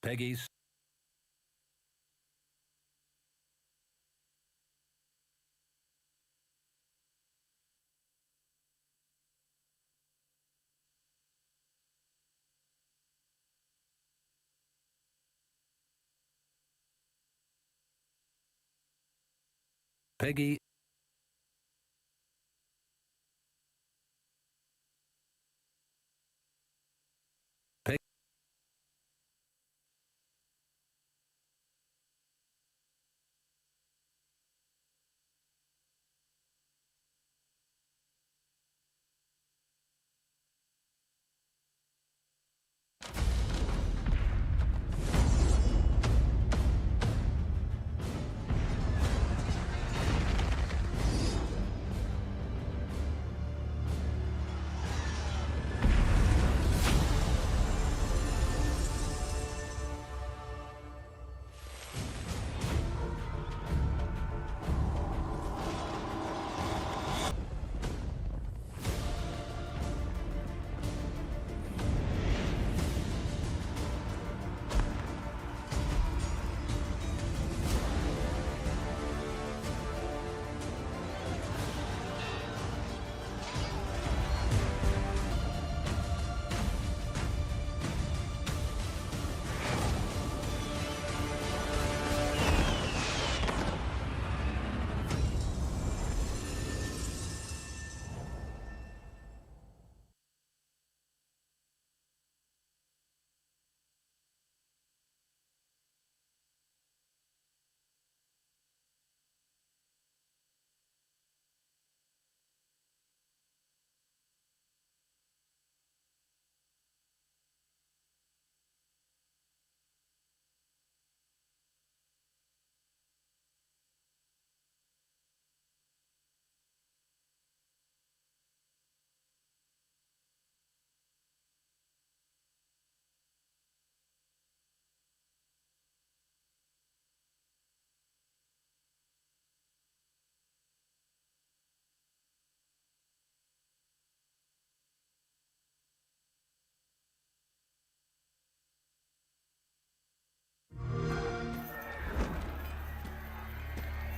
Peggy's. Peggy. Peg.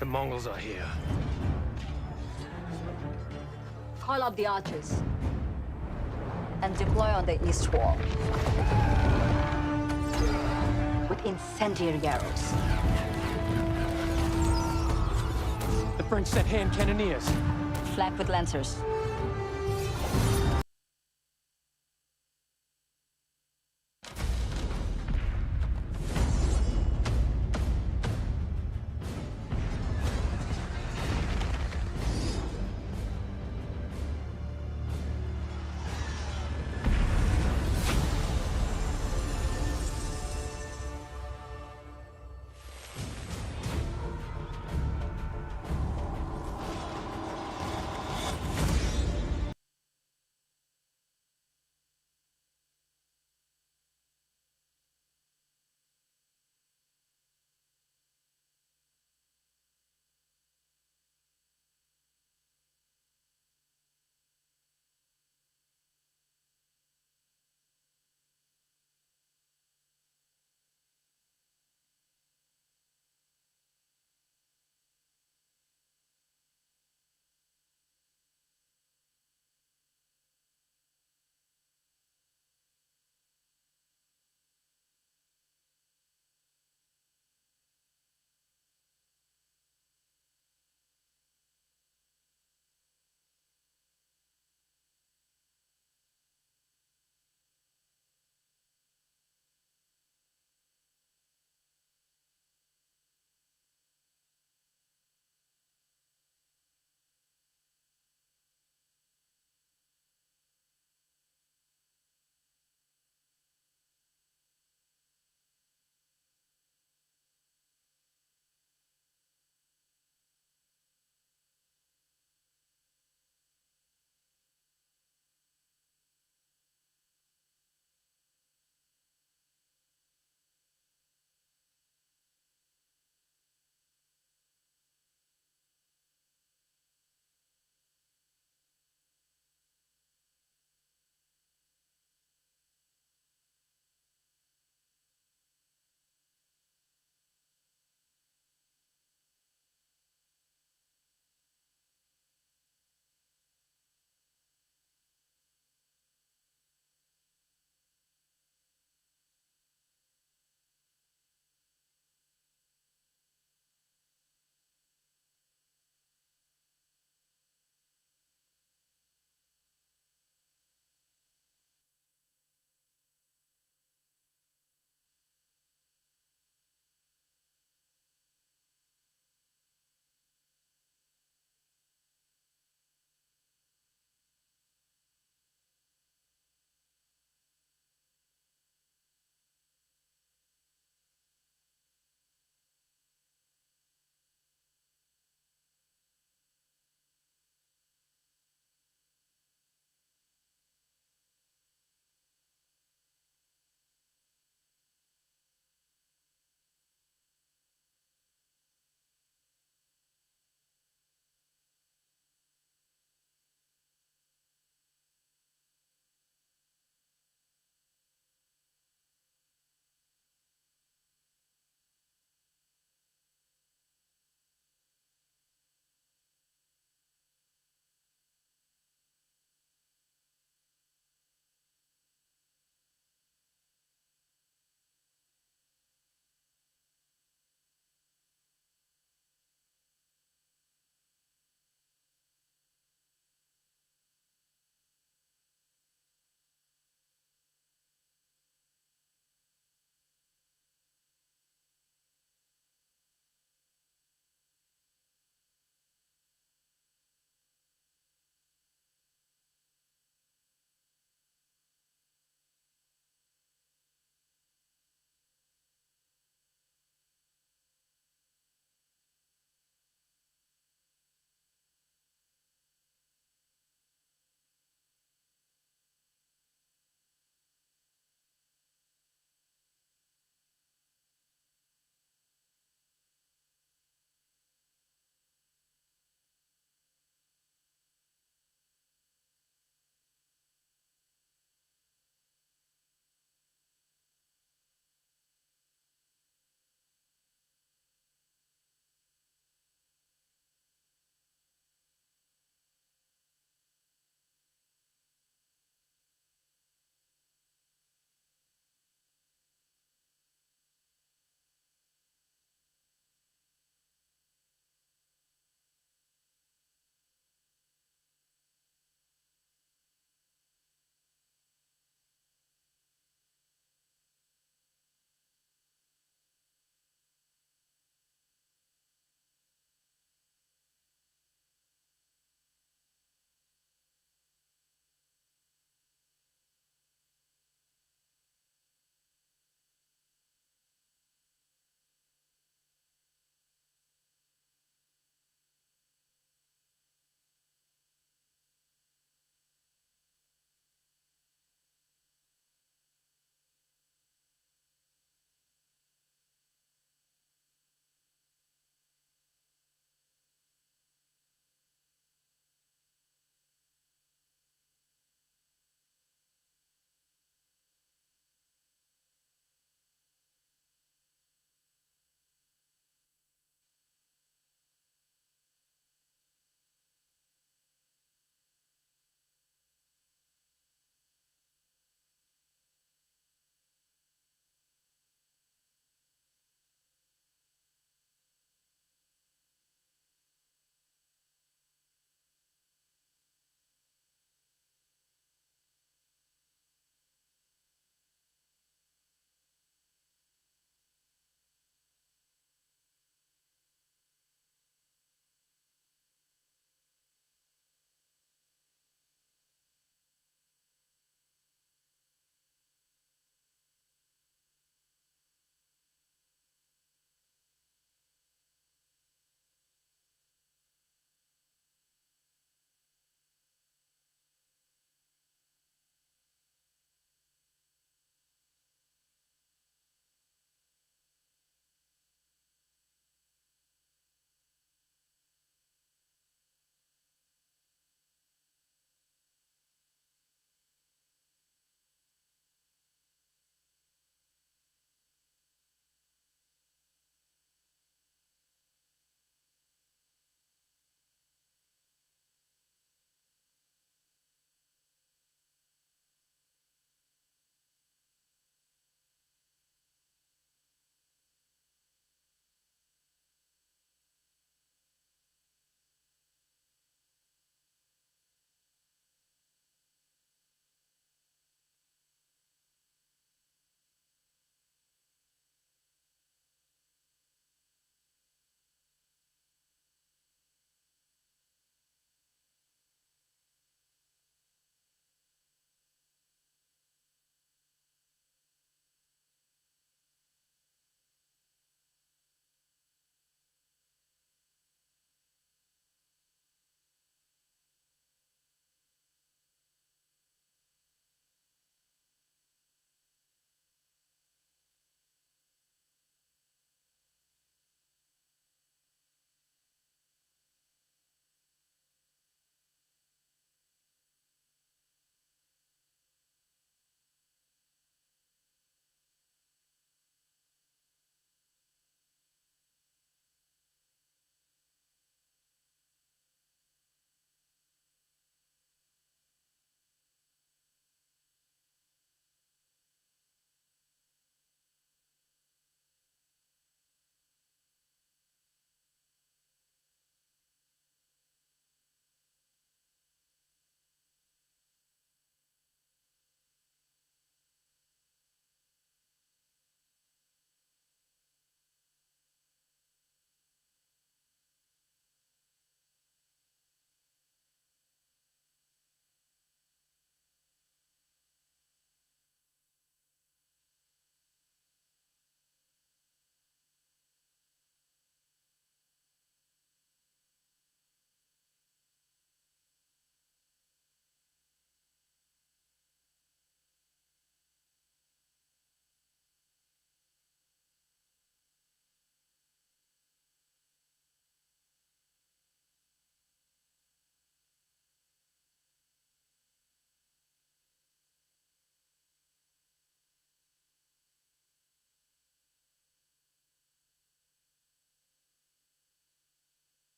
The Mongols are here. Call up the archers and deploy on the east wall with incendiary arrows. The French sent hand cannoneers. Flank with lancers.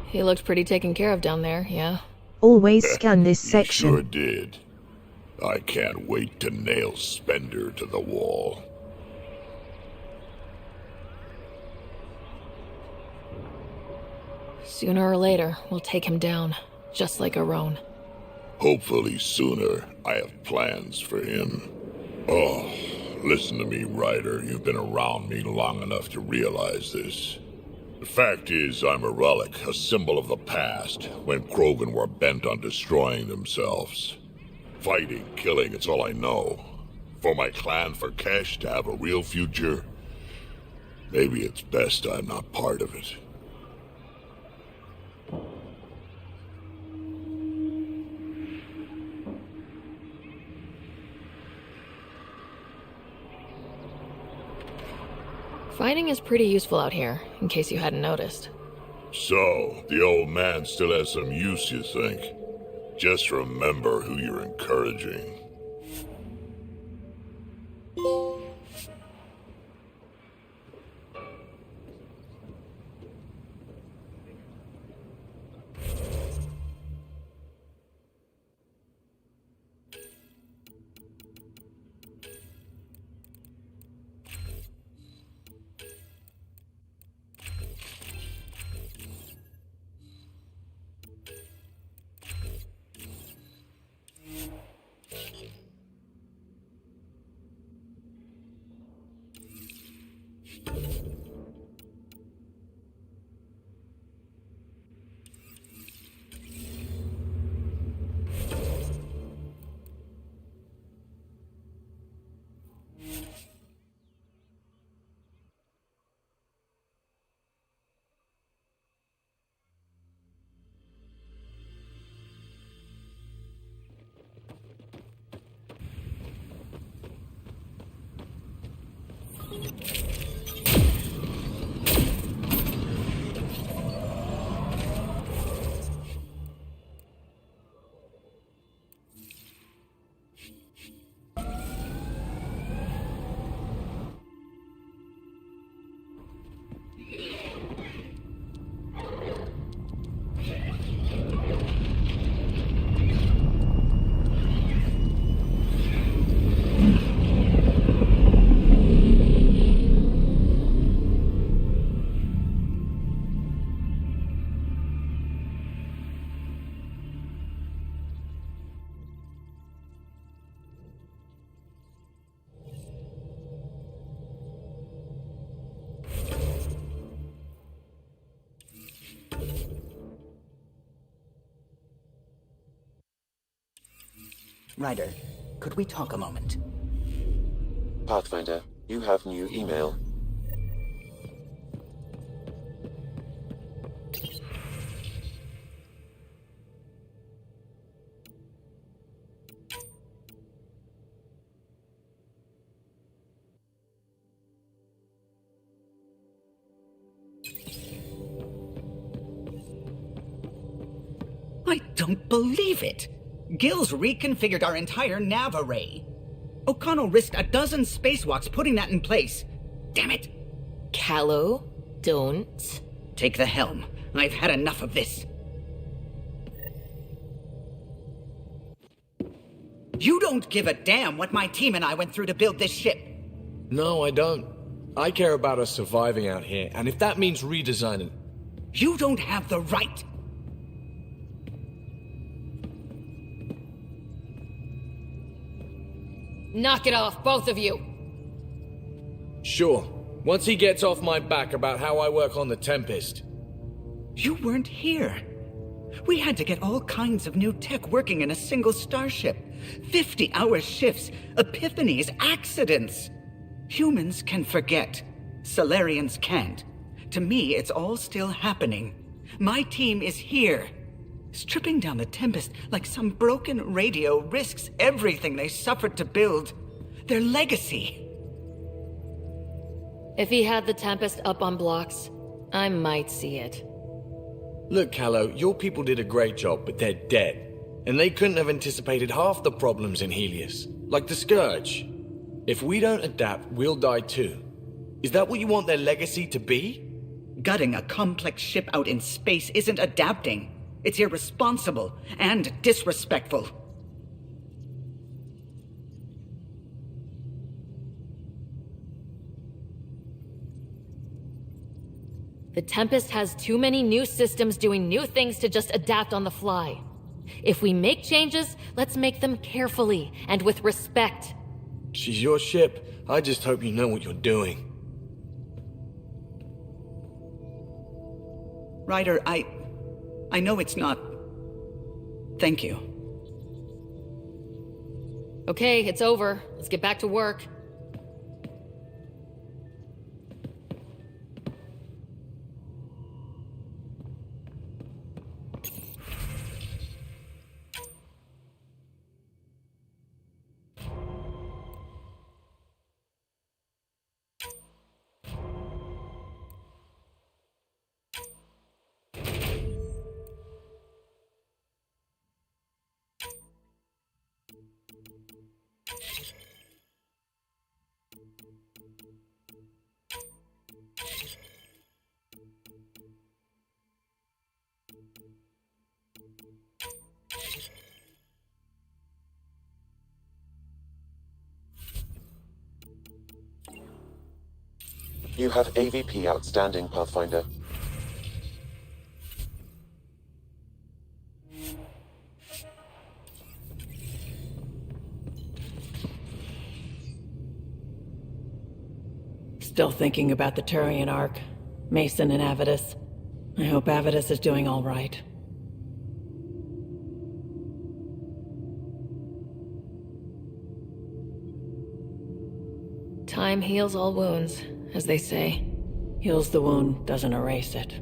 He looked pretty taken care of down there, yeah? Always scan this section. Sure did. I can't wait to nail Spender to the wall. Sooner or later, we'll take him down, just like Aron. Hopefully sooner. I have plans for him. Oh, listen to me, Ryder. You've been around me long enough to realize this. The fact is, I'm a relic, a symbol of the past, when Krogan were bent on destroying themselves. Fighting, killing, it's all I know. For my clan, for Kesh to have a real future, maybe it's best I'm not part of it. Fighting is pretty useful out here, in case you hadn't noticed. So, the old man still has some use, you think? Just remember who you're encouraging. Ryder, could we talk a moment? Pathfinder, you have new email. I don't believe it! Gil's reconfigured our entire nav array. O'Connell risked a dozen spacewalks putting that in place. Damn it! Callow, don't. Take the helm. I've had enough of this. You don't give a damn what my team and I went through to build this ship. No, I don't. I care about us surviving out here, and if that means redesigning... You don't have the right. Knock it off, both of you! Sure. Once he gets off my back about how I work on the Tempest. You weren't here. We had to get all kinds of new tech working in a single starship. 50-hour shifts, epiphanies, accidents. Humans can forget. Solarians can't. To me, it's all still happening. My team is here. Stripping down the Tempest like some broken radio risks everything they suffered to build. Their legacy. If he had the Tempest up on blocks, I might see it. Look, Callow, your people did a great job, but they're dead. And they couldn't have anticipated half the problems in Helios, like the Scourge. If we don't adapt, we'll die too. Is that what you want their legacy to be? Gutting a complex ship out in space isn't adapting. It's irresponsible and disrespectful. The Tempest has too many new systems doing new things to just adapt on the fly. If we make changes, let's make them carefully and with respect. She's your ship. I just hope you know what you're doing. Ryder, I know it's not... Thank you. Okay, it's over. Let's get back to work. You have AVP outstanding, Pathfinder. Still thinking about the Turian Ark. Mason and Avidus. I hope Avidus is doing all right. Time heals all wounds, as they say. Heals the wound, doesn't erase it.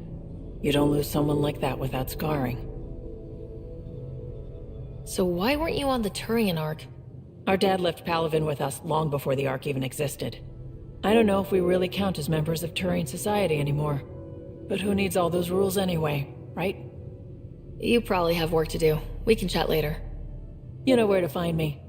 You don't lose someone like that without scarring. So why weren't you on the Turian Ark? Our dad left Palavin with us long before the Ark even existed. I don't know if we really count as members of Turian society anymore. But who needs all those rules anyway, right? You probably have work to do. We can chat later. You know where to find me.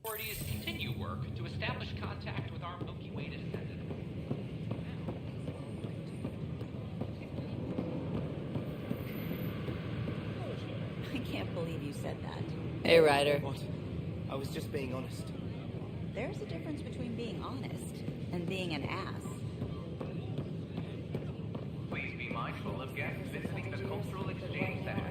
Authorities continue work to establish contact with our Milky Way descendant. I can't believe you said that. Hey, Ryder. What? I was just being honest. There's a difference between being honest and being an ass. Please be mindful of guests visiting the Cultural Exchange Center.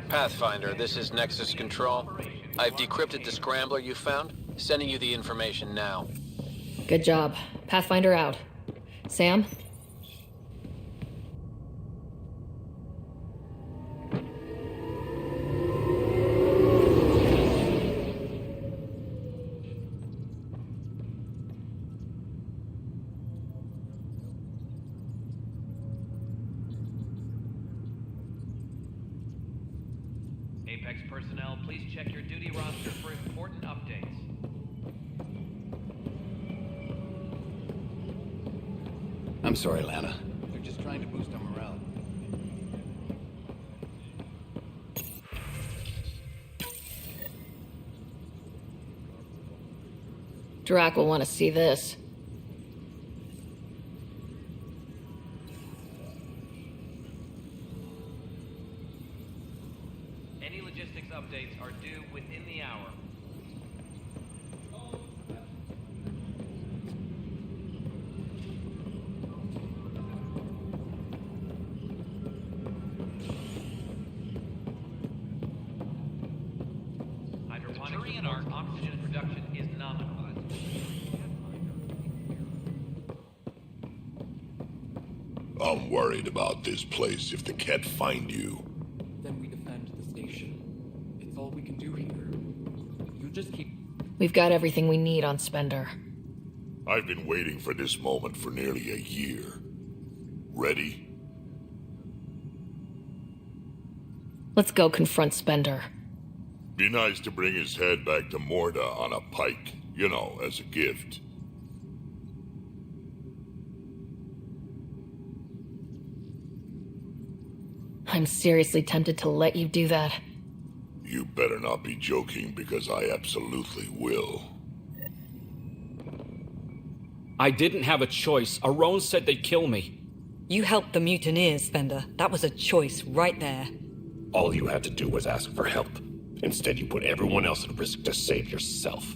Pathfinder, this is Nexus Control. I've decrypted the scrambler you found. Sending you the information now. Good job. Pathfinder out. Sam? Apex personnel, please check your duty roster for important updates. I'm sorry, Lana. They're just trying to boost our morale. Drac will want to see this. Any logistics updates are due within the hour. Hydroponics and arc oxygen production is nominal. I'm worried about this place if the Ket find you. Then we defend the station. It's all we can do here. You just keep... We've got everything we need on Spender. I've been waiting for this moment for nearly a year. Ready? Let's go confront Spender. Be nice to bring his head back to Morda on a pike. You know, as a gift. I'm seriously tempted to let you do that. You better not be joking, because I absolutely will. I didn't have a choice. Aron said they'd kill me. You helped the mutineers, Spender. That was a choice right there. All you had to do was ask for help. Instead, you put everyone else at risk to save yourself.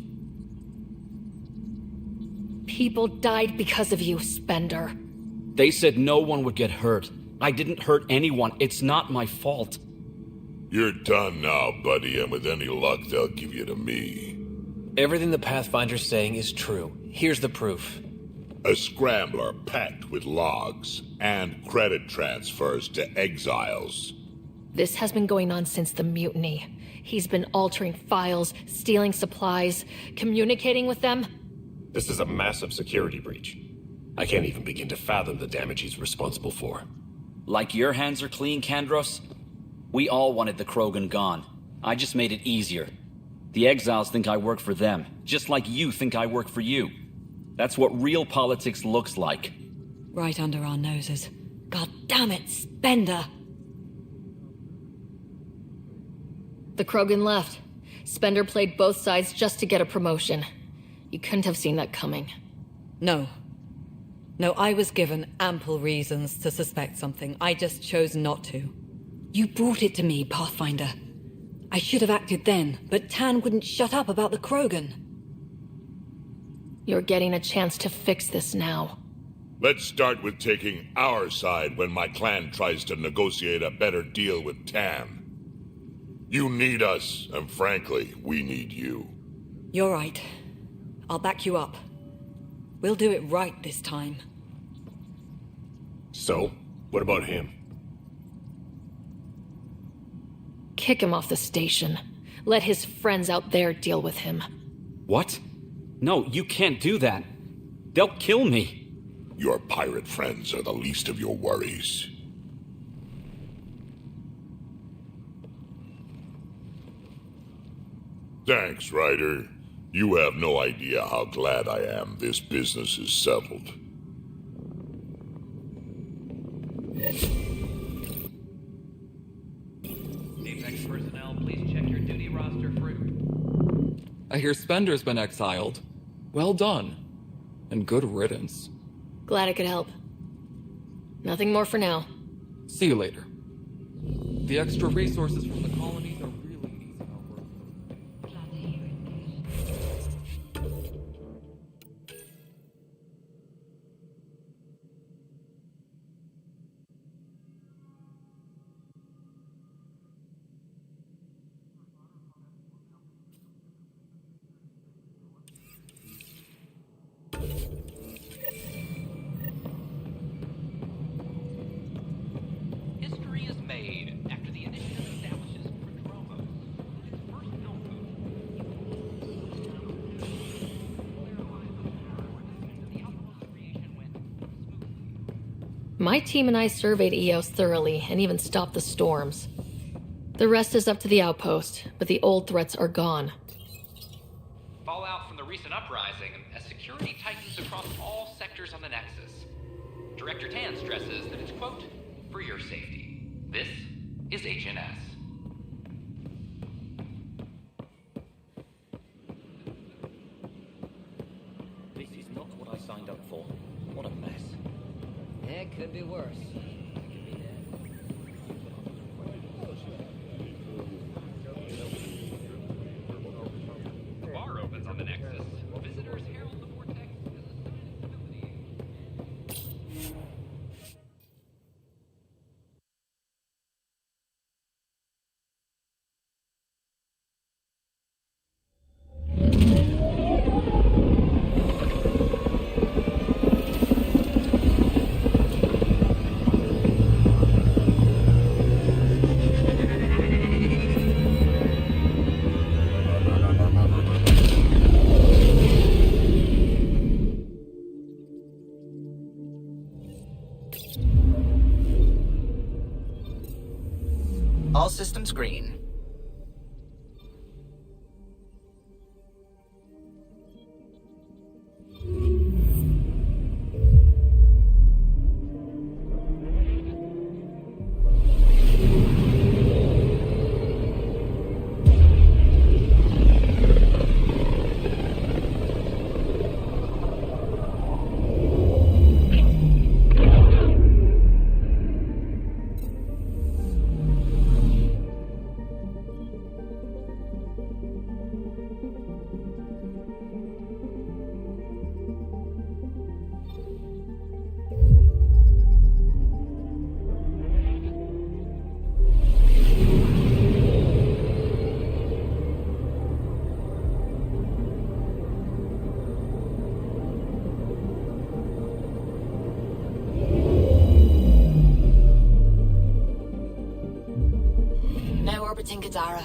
People died because of you, Spender. They said no one would get hurt. I didn't hurt anyone. It's not my fault. You're done now, buddy, and with any luck, they'll give you to me. Everything the Pathfinder's saying is true. Here's the proof. A scrambler packed with logs and credit transfers to exiles. This has been going on since the mutiny. He's been altering files, stealing supplies, communicating with them. This is a massive security breach. I can't even begin to fathom the damage he's responsible for. Like your hands are clean, Kandros? We all wanted the Krogan gone. I just made it easier. The exiles think I work for them, just like you think I work for you. That's what real politics looks like. Right under our noses. God damn it, Spender! The Krogan left. Spender played both sides just to get a promotion. You couldn't have seen that coming. No. No, I was given ample reasons to suspect something. I just chose not to. You brought it to me, Pathfinder. I should have acted then, but Tan wouldn't shut up about the Krogan. You're getting a chance to fix this now. Let's start with taking our side when my clan tries to negotiate a better deal with Tan. You need us, and frankly, we need you. You're right. I'll back you up. We'll do it right this time. So, what about him? Kick him off the station. Let his friends out there deal with him. What? No, you can't do that. They'll kill me. Your pirate friends are the least of your worries. Thanks, Ryder. You have no idea how glad I am this business is settled. Apex personnel, please check your duty roster for... I hear Spender's been exiled. Well done. And good riddance. Glad I could help. Nothing more for now. See you later. The extra resources from the colonies are really easing our workload. History is made after the initiative establishes Andromeda, its first outpost. The outpost creation went smoothly. My team and I surveyed Eos thoroughly and even stopped the storms. The rest is up to the outpost, but the old threats are gone. Fallout from the recent uprising as security tightens across all sectors on the Nexus. Director Tan stresses that it's, quote, for your safety. This is HNS. This is not what I signed up for. What a mess. It could be worse. The bar opens on the Nexus. Visitors herald the vortex as a sign of stability. All systems green. Tingadara.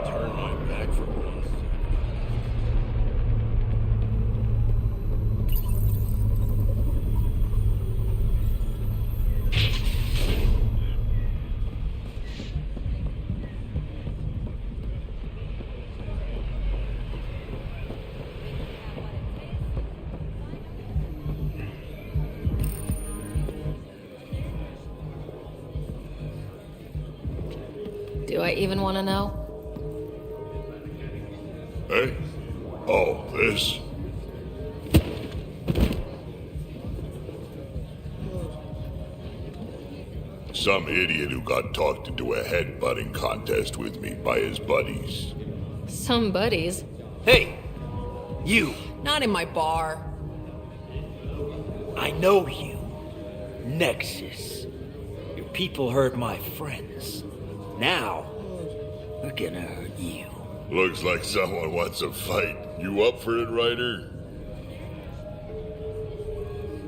Turn my back for one second. Do I even want to know? Hey? Oh, this? Some idiot who got talked into a headbutting contest with me by his buddies. Some buddies. Hey! You! Not in my bar. I know you. Nexus. Your people hurt my friends. Now, we're gonna hurt you. Looks like someone wants a fight. You up for it, Ryder?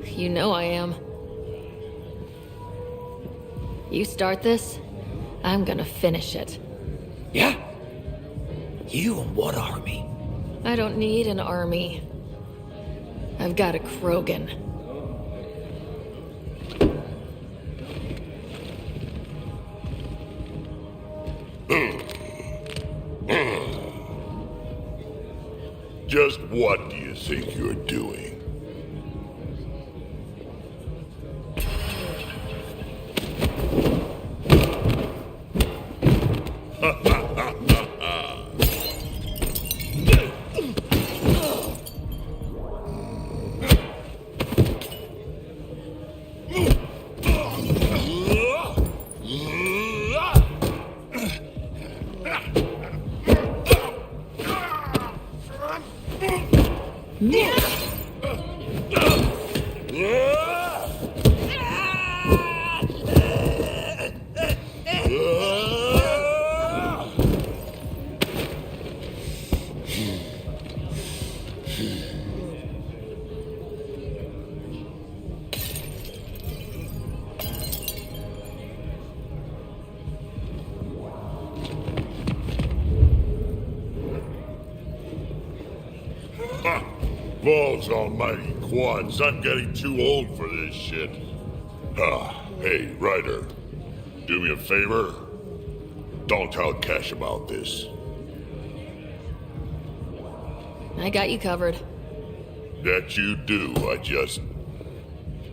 You know I am. You start this, I'm gonna finish it. Yeah? You and what army? I don't need an army. I've got a Krogan. Just what do you think you're doing? Balls almighty quads, I'm getting too old for this shit. Hey, Ryder. Do me a favor. Don't tell Cash about this. I got you covered. That you do, I just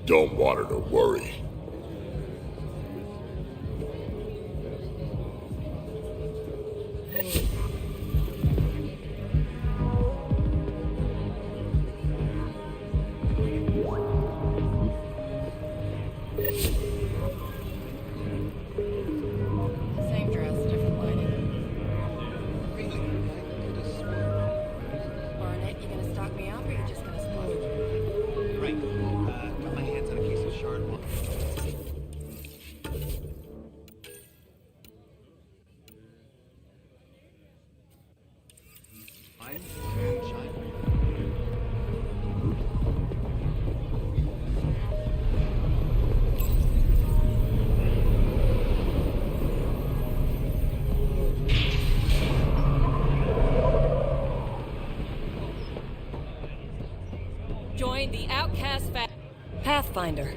don't want her to worry. Same dress, different lining. Barnett, you gonna stock me up or you just gonna splurge? Right. Got my hands on a case of shard. Fine. Shine. Join the outcast Pathfinder.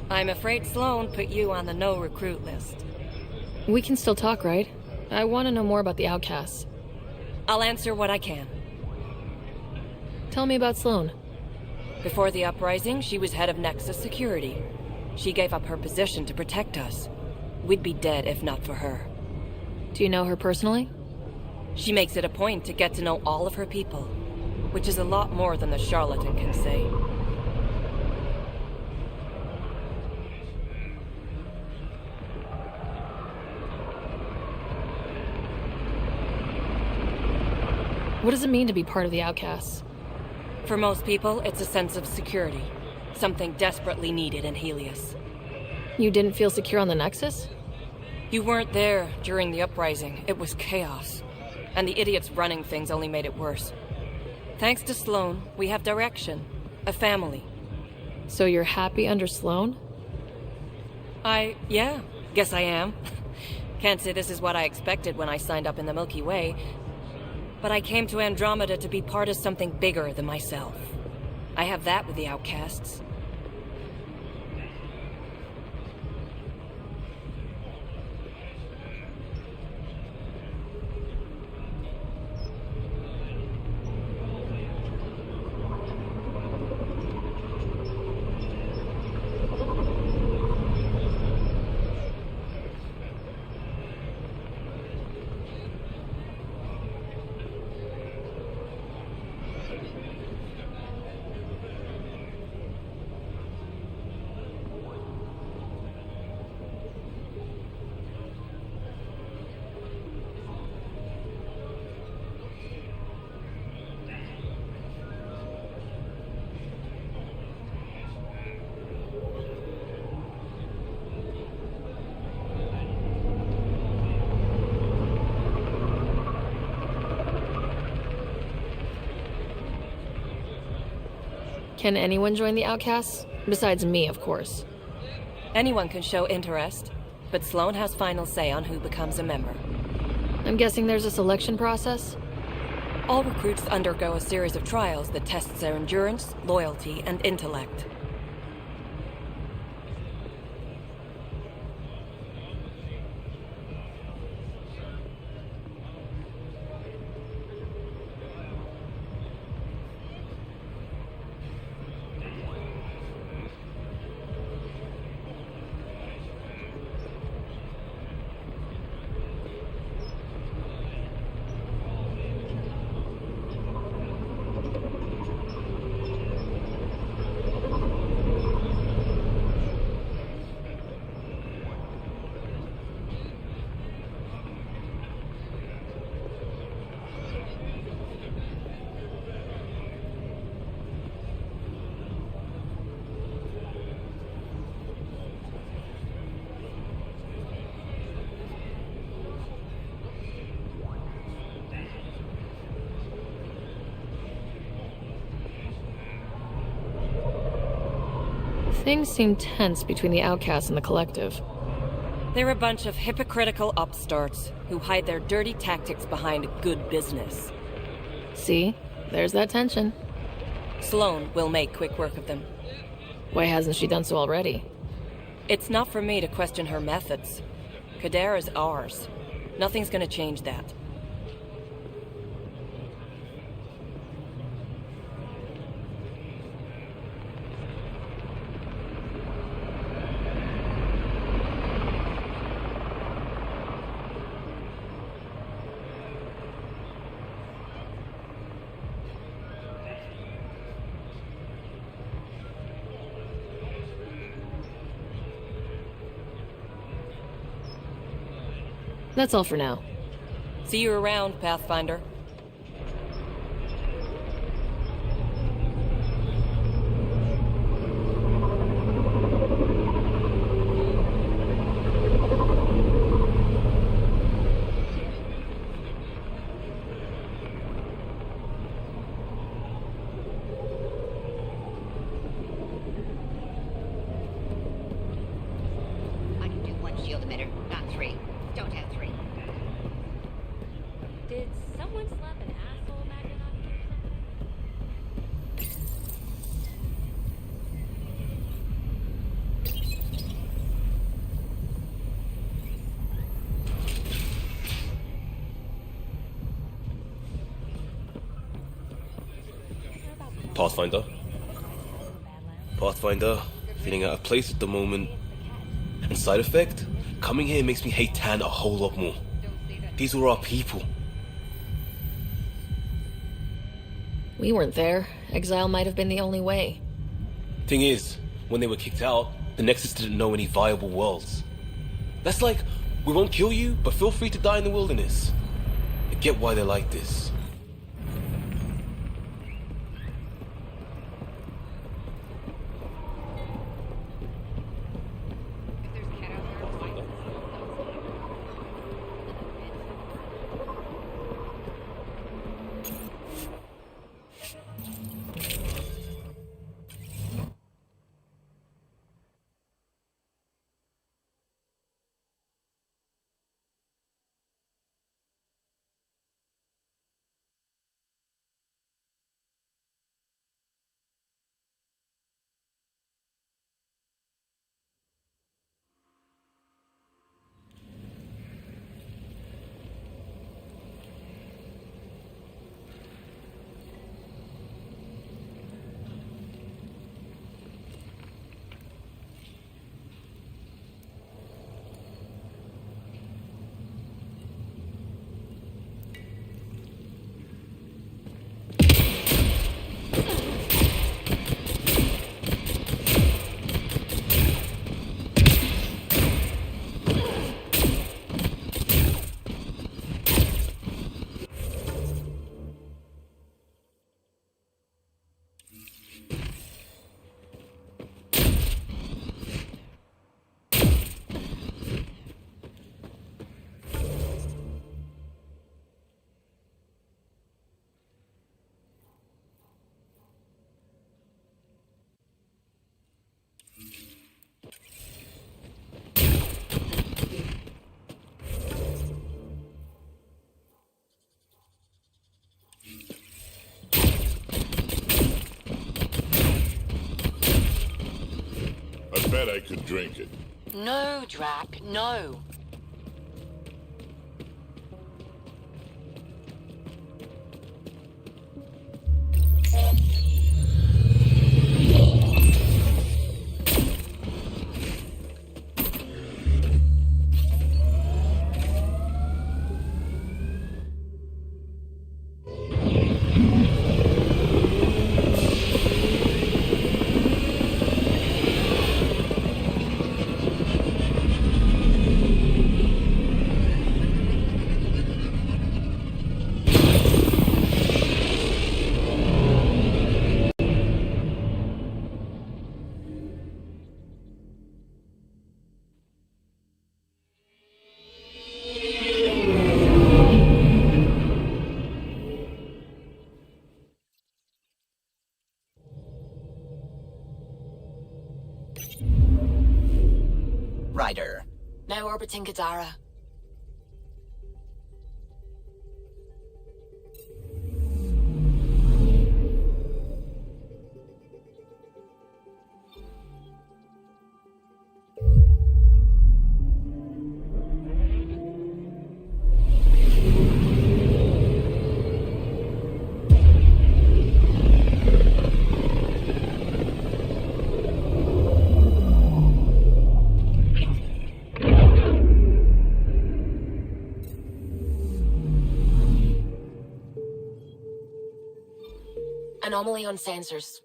I'm afraid Sloan put you on the no recruit list. We can still talk, right? I want to know more about the outcasts. I'll answer what I can. Tell me about Sloan. Before the uprising, she was head of Nexus Security. She gave up her position to protect us. We'd be dead if not for her. Do you know her personally? She makes it a point to get to know all of her people, which is a lot more than the charlatan can say. What does it mean to be part of the outcasts? For most people, it's a sense of security. Something desperately needed in Helios. You didn't feel secure on the Nexus? You weren't there during the uprising. It was chaos. And the idiots running things only made it worse. Thanks to Sloan, we have direction. A family. So you're happy under Sloan? Yeah, guess I am. Can't say this is what I expected when I signed up in the Milky Way. But I came to Andromeda to be part of something bigger than myself. I have that with the outcasts. Can anyone join the outcasts? Besides me, of course. Anyone can show interest, but Sloan has final say on who becomes a member. I'm guessing there's a selection process? All recruits undergo a series of trials that tests their endurance, loyalty, and intellect. Things seem tense between the outcasts and the collective. They're a bunch of hypocritical upstarts who hide their dirty tactics behind good business. See? There's that tension. Sloan will make quick work of them. Why hasn't she done so already? It's not for me to question her methods. Kader is ours. Nothing's gonna change that. That's all for now. See you around, Pathfinder. I can do one shield emitter, not three. Don't have three. Did someone slap an asshole magnet on me or something? Pathfinder? Pathfinder, feeling out of place at the moment. And side effect? Coming here makes me hate Tan a whole lot more. These were our people. We weren't there. Exile might have been the only way. Thing is, when they were kicked out, the Nexus didn't know any viable worlds. That's like, we won't kill you, but feel free to die in the wilderness. I get why they're like this. Bet I could drink it. No, Drac, no. Ryder. Now orbiting Kadara. Anomaly on sensors.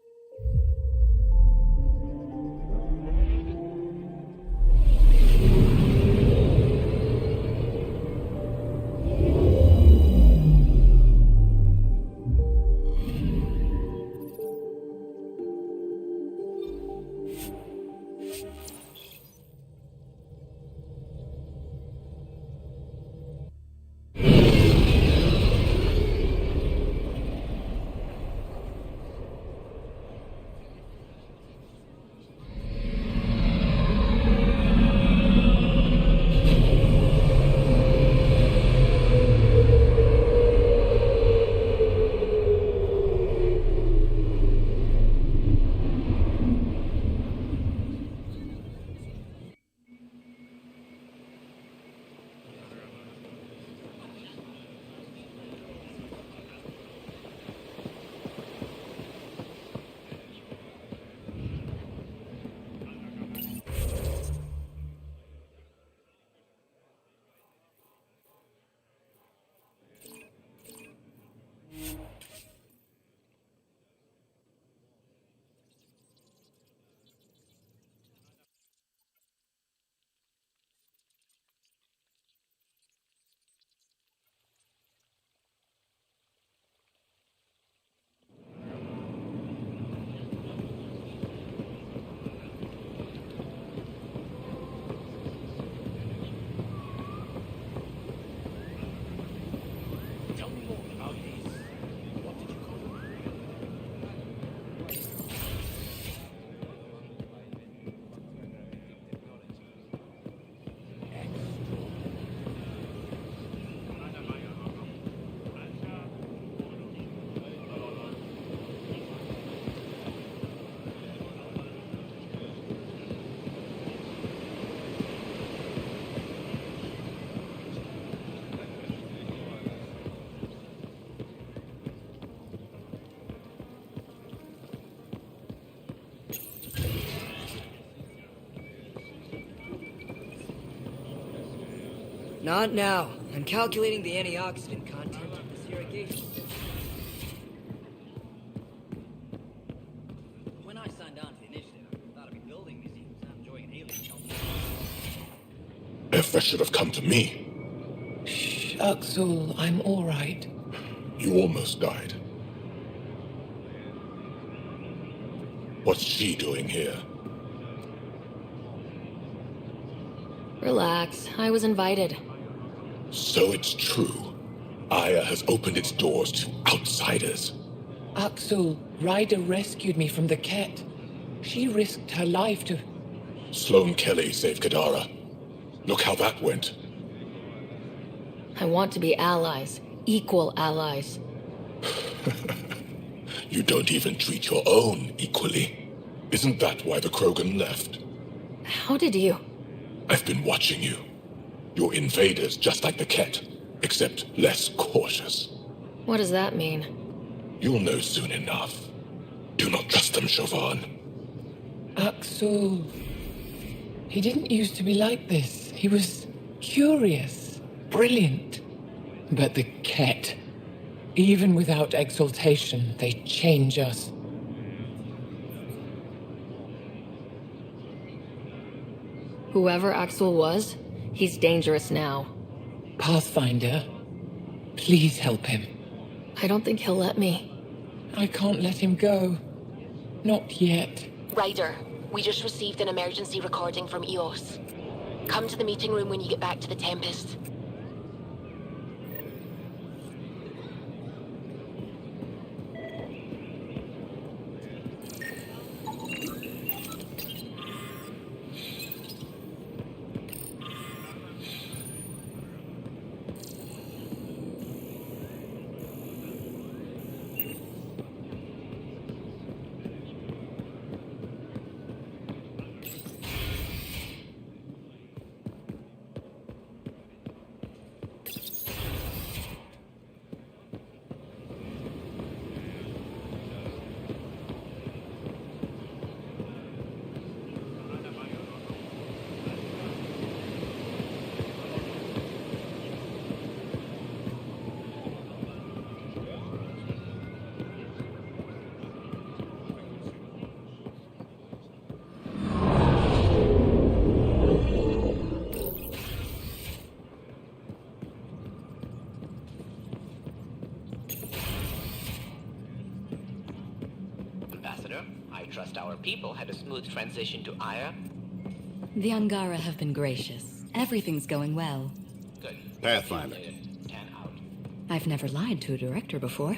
Not now. I'm calculating the antioxidant content of this irrigation system. When I signed on to the initiative, I thought I'd be building museums and enjoying an alien culture. If that should have come to me. Shh, Axel, I'm all right. You almost died. What's she doing here? Relax, I was invited. So it's true. Aya has opened its doors to outsiders. Axel, Ryder rescued me from the cat. She risked her life to... Sloane Kelly saved Kadara. Look how that went. I want to be allies. Equal allies. You don't even treat your own equally. Isn't that why the Krogan left? How did you? I've been watching you. You're invaders just like the cat, except less cautious. What does that mean? You'll know soon enough. Do not trust them, Chauvin. Axel. He didn't used to be like this. He was curious, brilliant. But the cat, even without exaltation, they change us. Whoever Axel was, he's dangerous now. Pathfinder, please help him. I don't think he'll let me. I can't let him go. Not yet. Ryder, we just received an emergency recording from EOS. Come to the meeting room when you get back to the Tempest. I trust our people had a smooth transition to Aya. The Angara have been gracious. Everything's going well. Good. Pathfinder. I've never lied to a director before.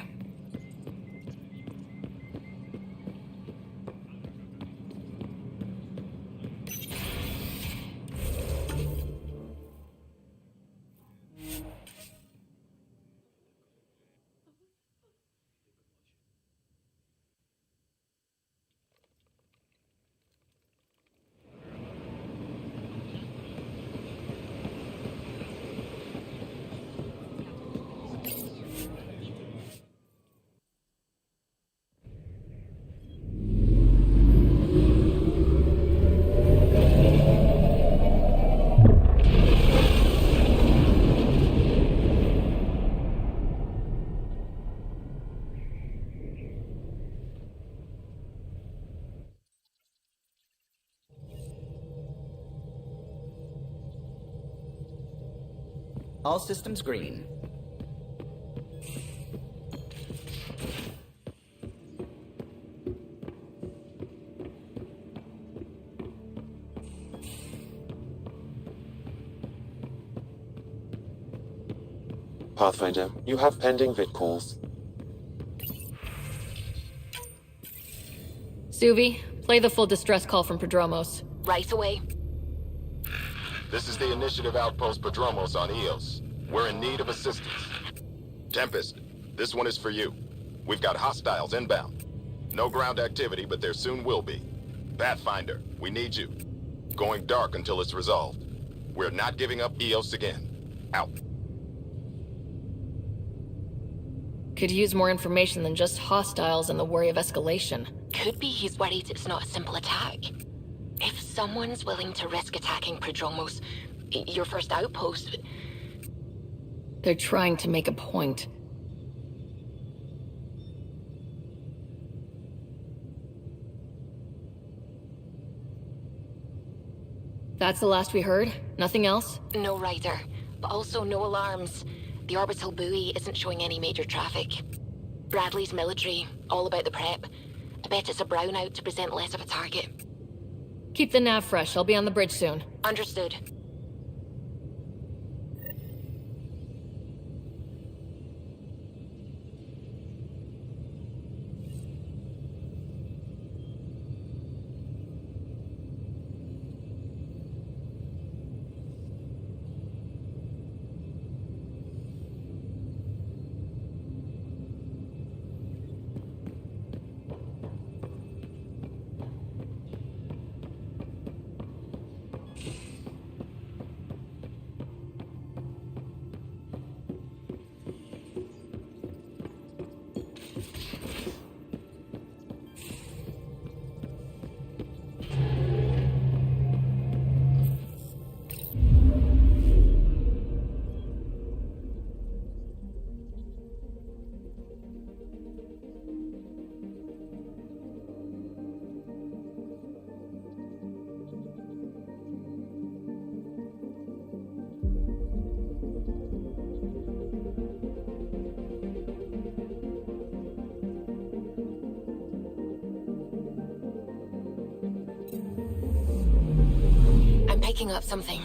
All systems green. Pathfinder, you have pending vid calls. Suvi, play the full distress call from Prodromos. Right away. This is the Initiative Outpost Prodromos on Eos. We're in need of assistance. Tempest, this one is for you. We've got hostiles inbound. No ground activity, but there soon will be. Pathfinder, we need you. Going dark until it's resolved. We're not giving up Eos again. Out. Could use more information than just hostiles and the worry of escalation. Could be he's worried it's not a simple attack. If someone's willing to risk attacking Prodromos, your first outpost... They're trying to make a point. That's the last we heard? Nothing else? No Ryder, but also no alarms. The orbital buoy isn't showing any major traffic. Bradley's military, all about the prep. I bet it's a brownout to present less of a target. Keep the nav fresh. I'll be on the bridge soon. Understood. picking up something.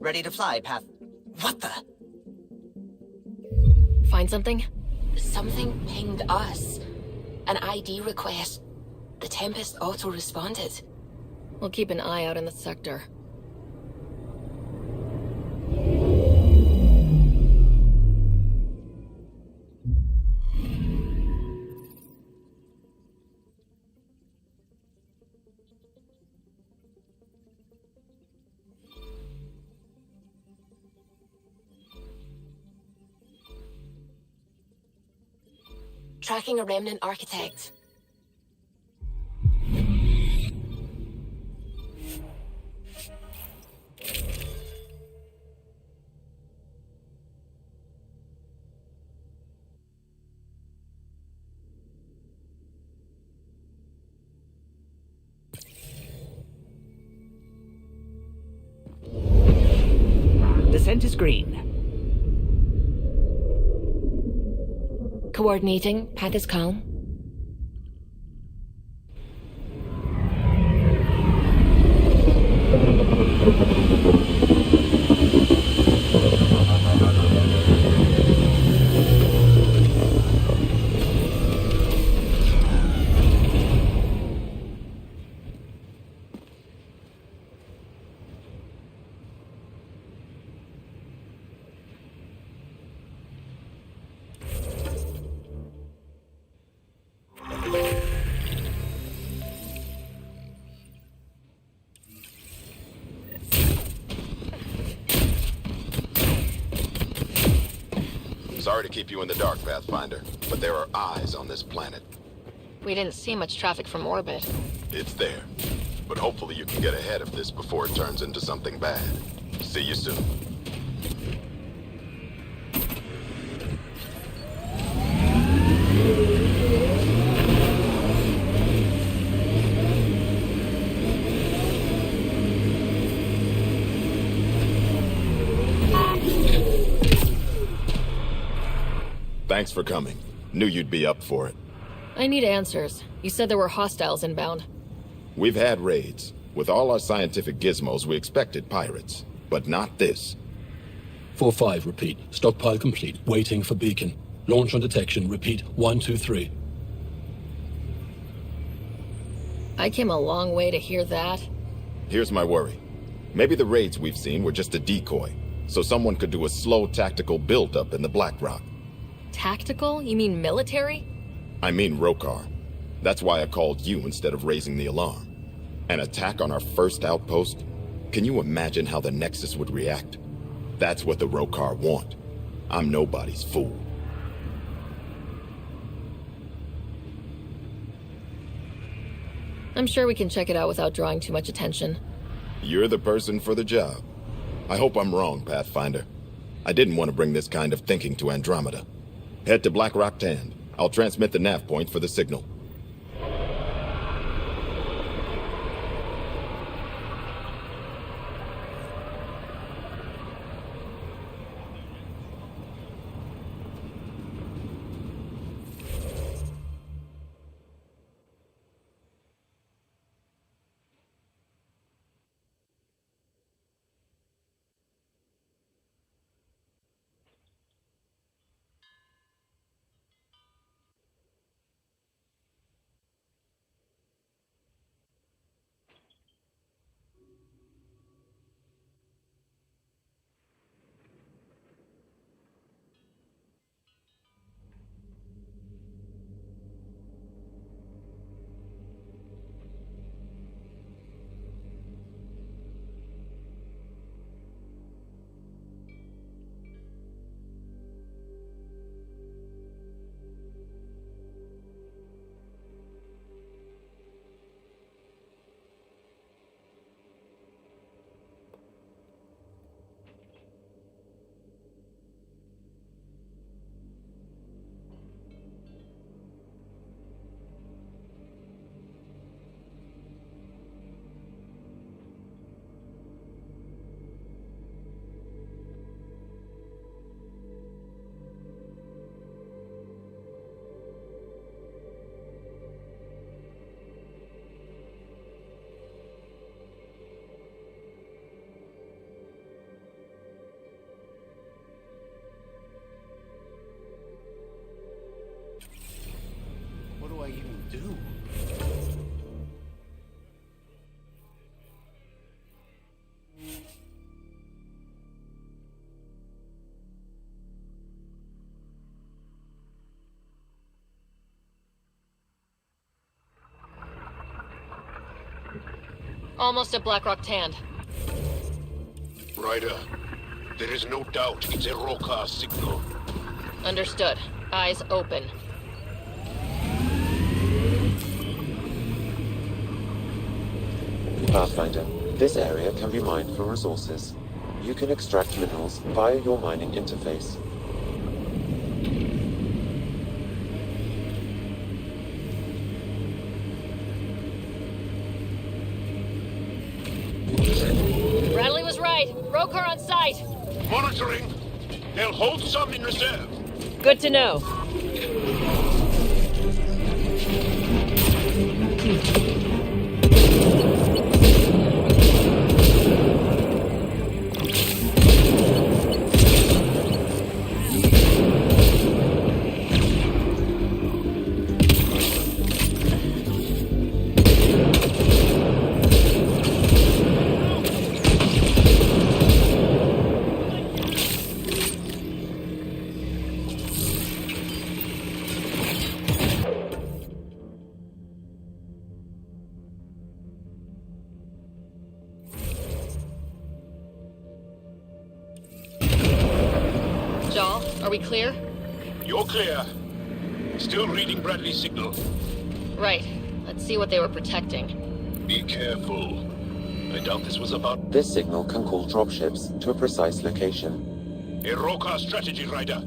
Ready to fly, Path. What the? Find something? Something pinged us. An ID request. The Tempest auto-responded. We'll keep an eye out in the sector. Tracking a remnant architect. Descent is green. Coordinating. Path is calm. Sorry to keep you in the dark, Pathfinder, but there are eyes on this planet. We didn't see much traffic from orbit. It's there. But hopefully you can get ahead of this before it turns into something bad. See you soon. Thanks for coming. Knew you'd be up for it. I need answers. You said there were hostiles inbound. We've had raids. With all our scientific gizmos, we expected pirates. But not this. 4-5, repeat. Stockpile complete. Waiting for beacon. Launch on detection. Repeat. 1, 2, 3. I came a long way to hear that. Here's my worry. Maybe the raids we've seen were just a decoy, so someone could do a slow tactical buildup in the Black Rock. Tactical? You mean military? I mean Rokar. That's why I called you instead of raising the alarm. An attack on our first outpost? Can you imagine how the Nexus would react? That's what the Rokar want. I'm nobody's fool. I'm sure we can check it out without drawing too much attention. You're the person for the job. I hope I'm wrong, Pathfinder. I didn't want to bring this kind of thinking to Andromeda. Head to Black Rock Tand. I'll transmit the nav point for the signal. do? Almost at Blackrock Tand. Ryder, there is no doubt it's a Roka signal. Understood. Eyes open. Pathfinder, this area can be mined for resources. You can extract minerals via your mining interface. Bradley was right. Rokar on site. Monitoring. They'll hold some in reserve. Good to know. Are we clear? You're clear. Still reading Bradley's signal. Right. Let's see what they were protecting. Be careful. I doubt this was about... This signal can call dropships to a precise location. A Roka strategy, Ryder.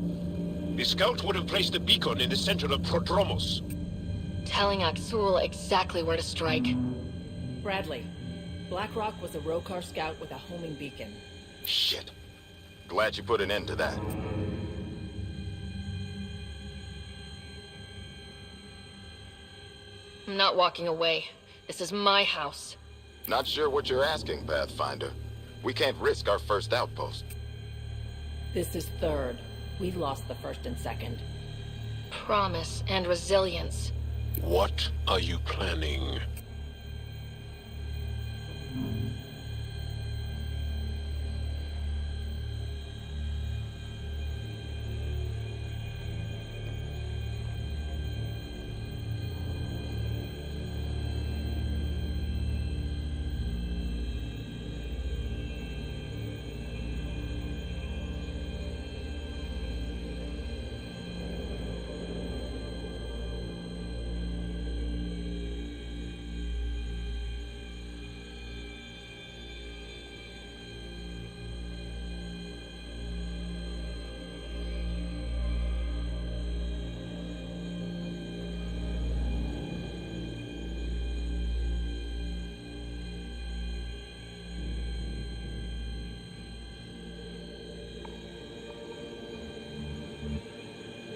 The scout would have placed a beacon in the center of Prodromos. Telling Aksul exactly where to strike. Bradley, Blackrock was a Rokar scout with a homing beacon. Shit. Glad you put an end to that. I'm not walking away. This is my house. Not sure what you're asking, Pathfinder. We can't risk our first outpost. This is third. We've lost the first and second. Promise and resilience. What are you planning?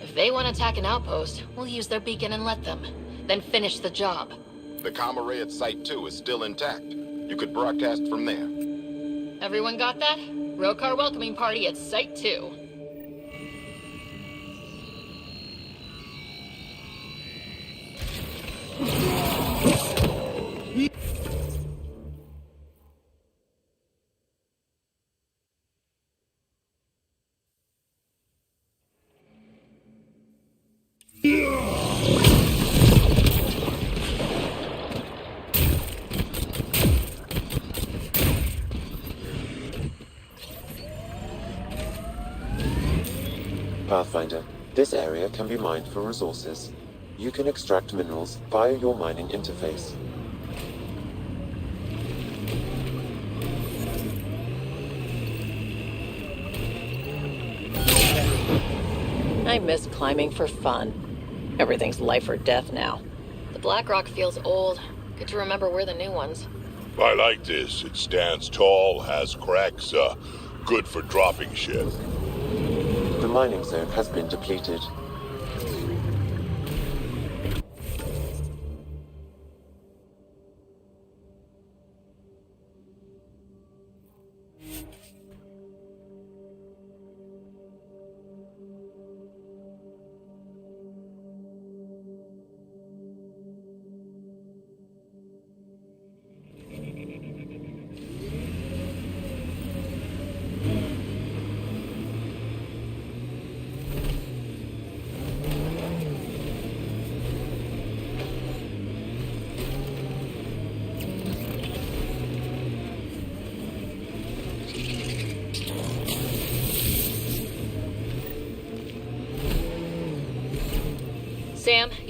If they want to attack an outpost, we'll use their beacon and let them. Then finish the job. The comm array at Site 2 is still intact. You could broadcast from there. Everyone got that? Rokar welcoming party at Site 2. Pathfinder, this area can be mined for resources. You can extract minerals via your mining interface. I miss climbing for fun. Everything's life or death now. The Blackrock feels old. Good to remember we're the new ones. I like this. It stands tall, has cracks, good for dropping shit. The mining zone has been depleted.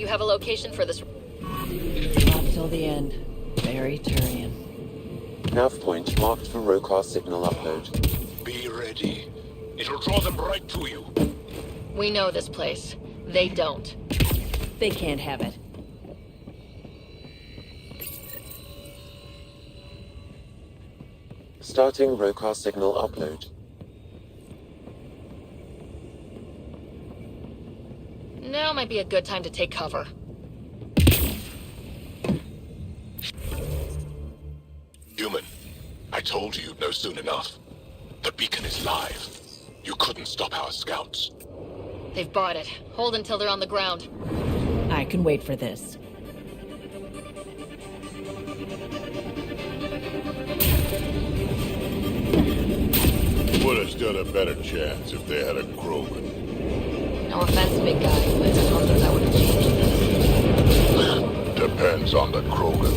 have a location for this? Not till the end. Very Turian. Nav point marked for Rokar signal upload. Be ready. It'll draw them right to you. We know this place. They don't. They can't have it. Starting Rokar signal upload. Now might be a good time to take cover. Human, I told you you'd know soon enough. The beacon is live. You couldn't stop our scouts. They've bought it. Hold until they're on the ground. I can wait for this. Would have stood a better chance if they had a Krogan. No offense, big guy, but I don't think that would have changed. Depends on the Krogan.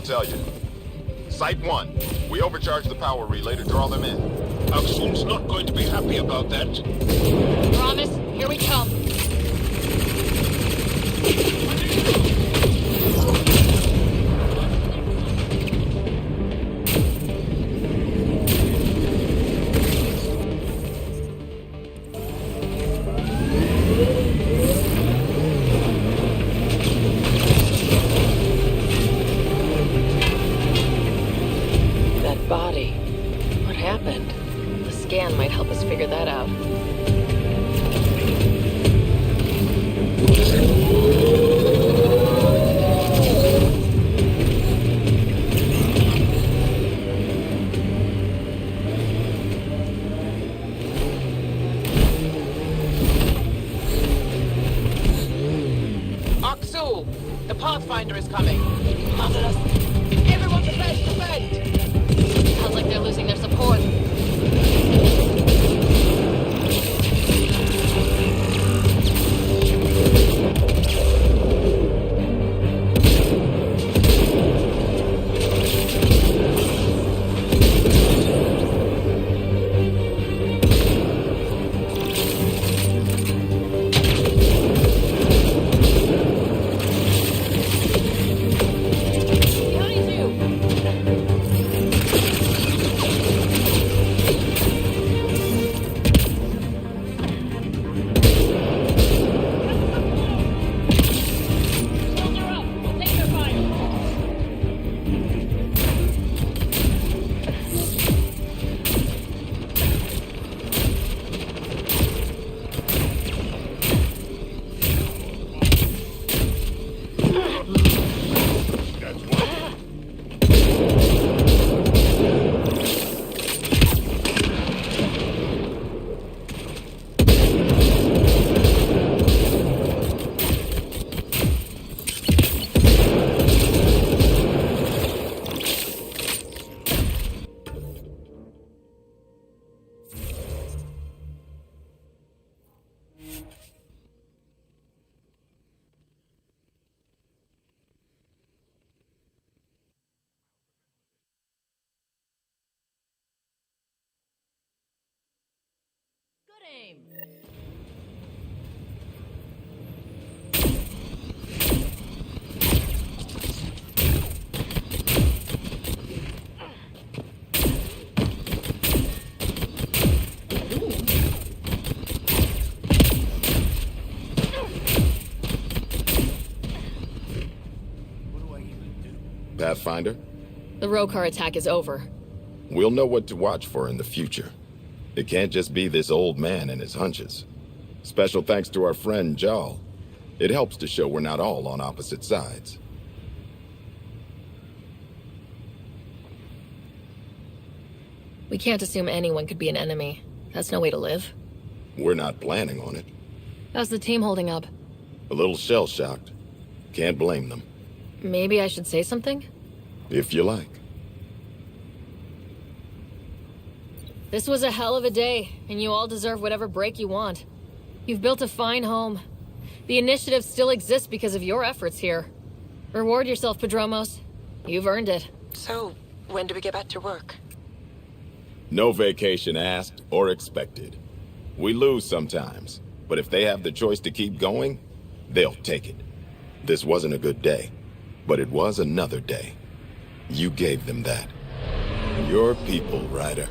Tell you. Site 1. We overcharged the power relay to draw them in. Axel's not going to be happy about that. Promise? Here we come. Might help us figure that out. Aksul! The Pathfinder is coming! Mother us! Everyone defend! Defend! Sounds like they're losing their support. Pathfinder? The Rokar attack is over. We'll know what to watch for in the future. It can't just be this old man and his hunches. Special thanks to our friend Jarl. It helps to show we're not all on opposite sides. We can't assume anyone could be an enemy. That's no way to live. We're not planning on it. How's the team holding up? A little shell-shocked. Can't blame them. Maybe I should say something? If you like. This was a hell of a day, and you all deserve whatever break you want. You've built a fine home. The initiative still exists because of your efforts here. Reward yourself, Padromos. You've earned it. So, when do we get back to work? No vacation asked or expected. We lose sometimes, but if they have the choice to keep going, they'll take it. This wasn't a good day, but it was another day. You gave them that. Your people, Ryder.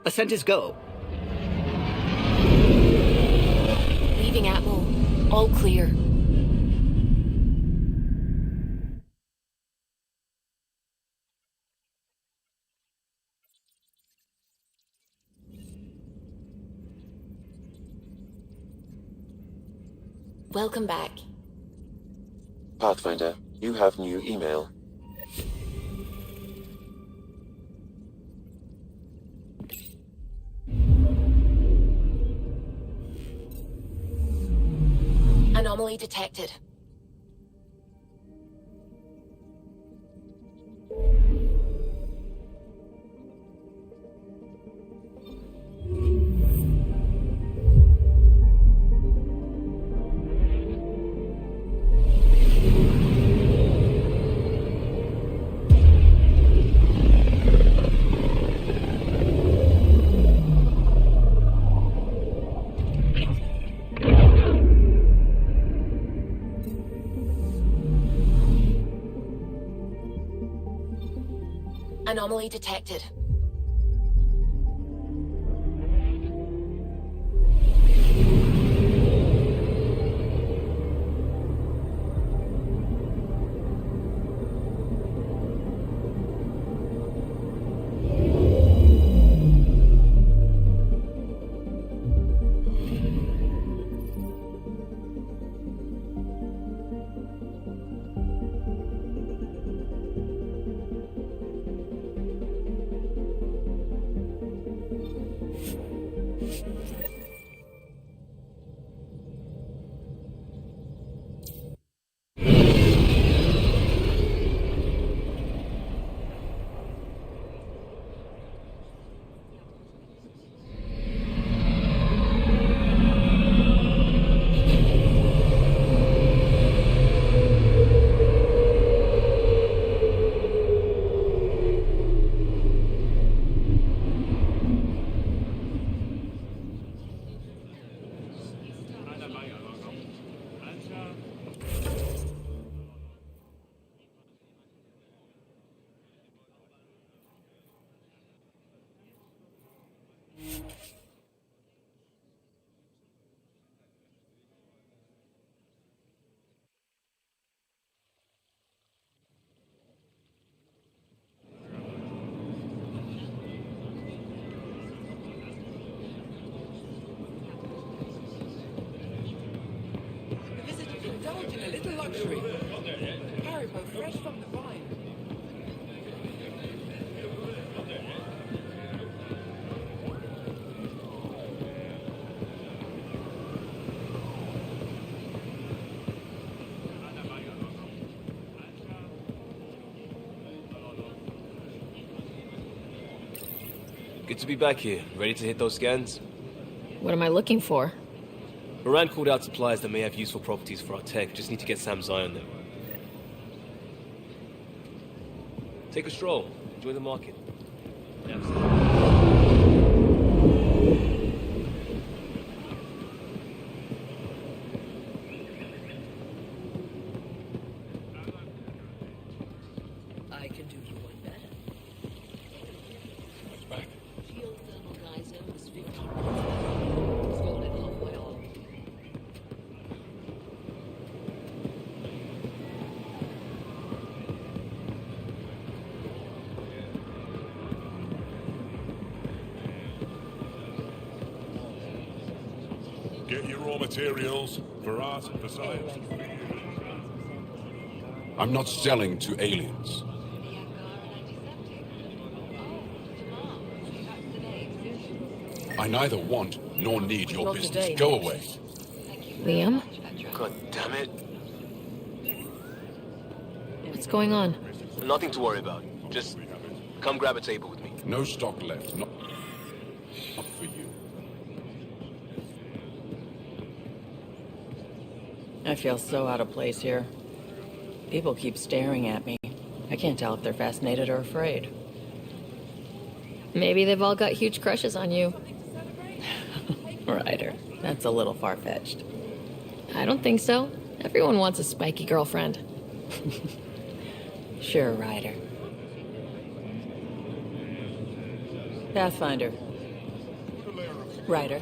Ascent is go. Leaving Atmo. All clear. Welcome back. Pathfinder, you have new email. Anomaly detected. Anomaly detected. fresh from the vine. Good to be back here. Ready to hit those scans? What am I looking for? Moran called out supplies that may have useful properties for our tech. Just need to get Sam's eye on them. Take a stroll. Enjoy the market. I can do you one better. Back. Geothermal geyser was 15 minutes away. It's got it halfway on. Get your raw materials for art and for science. I'm not selling to aliens. I neither want nor need your Not business. today. Go away. Liam? God damn it. What's going on? Nothing to worry about. Just come grab a table with me. No stock left. Not for you. I feel so out of place here. People keep staring at me. I can't tell if they're fascinated or afraid. Maybe they've all got huge crushes on you. Ryder, that's a little far-fetched. I don't think so. Everyone wants a spiky girlfriend. Sure, Ryder. Pathfinder. Ryder.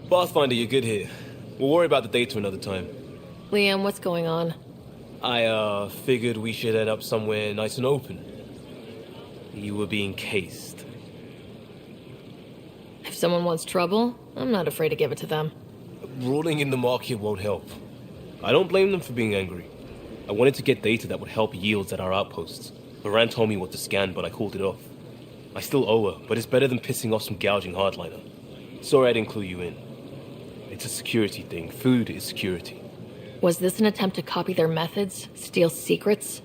Pathfinder, you're good here. We'll worry about the data another time. Liam, what's going on? I, figured we should head up somewhere nice and open. You were being cased. If someone wants trouble, I'm not afraid to give it to them. Ruling in the market won't help. I don't blame them for being angry. I wanted to get data that would help yields at our outposts. Moran told me what to scan, but I called it off. I still owe her, but it's better than pissing off some gouging hardliner. Sorry I didn't clue you in. It's a security thing. Food is security. Was this an attempt to copy their methods? Steal secrets?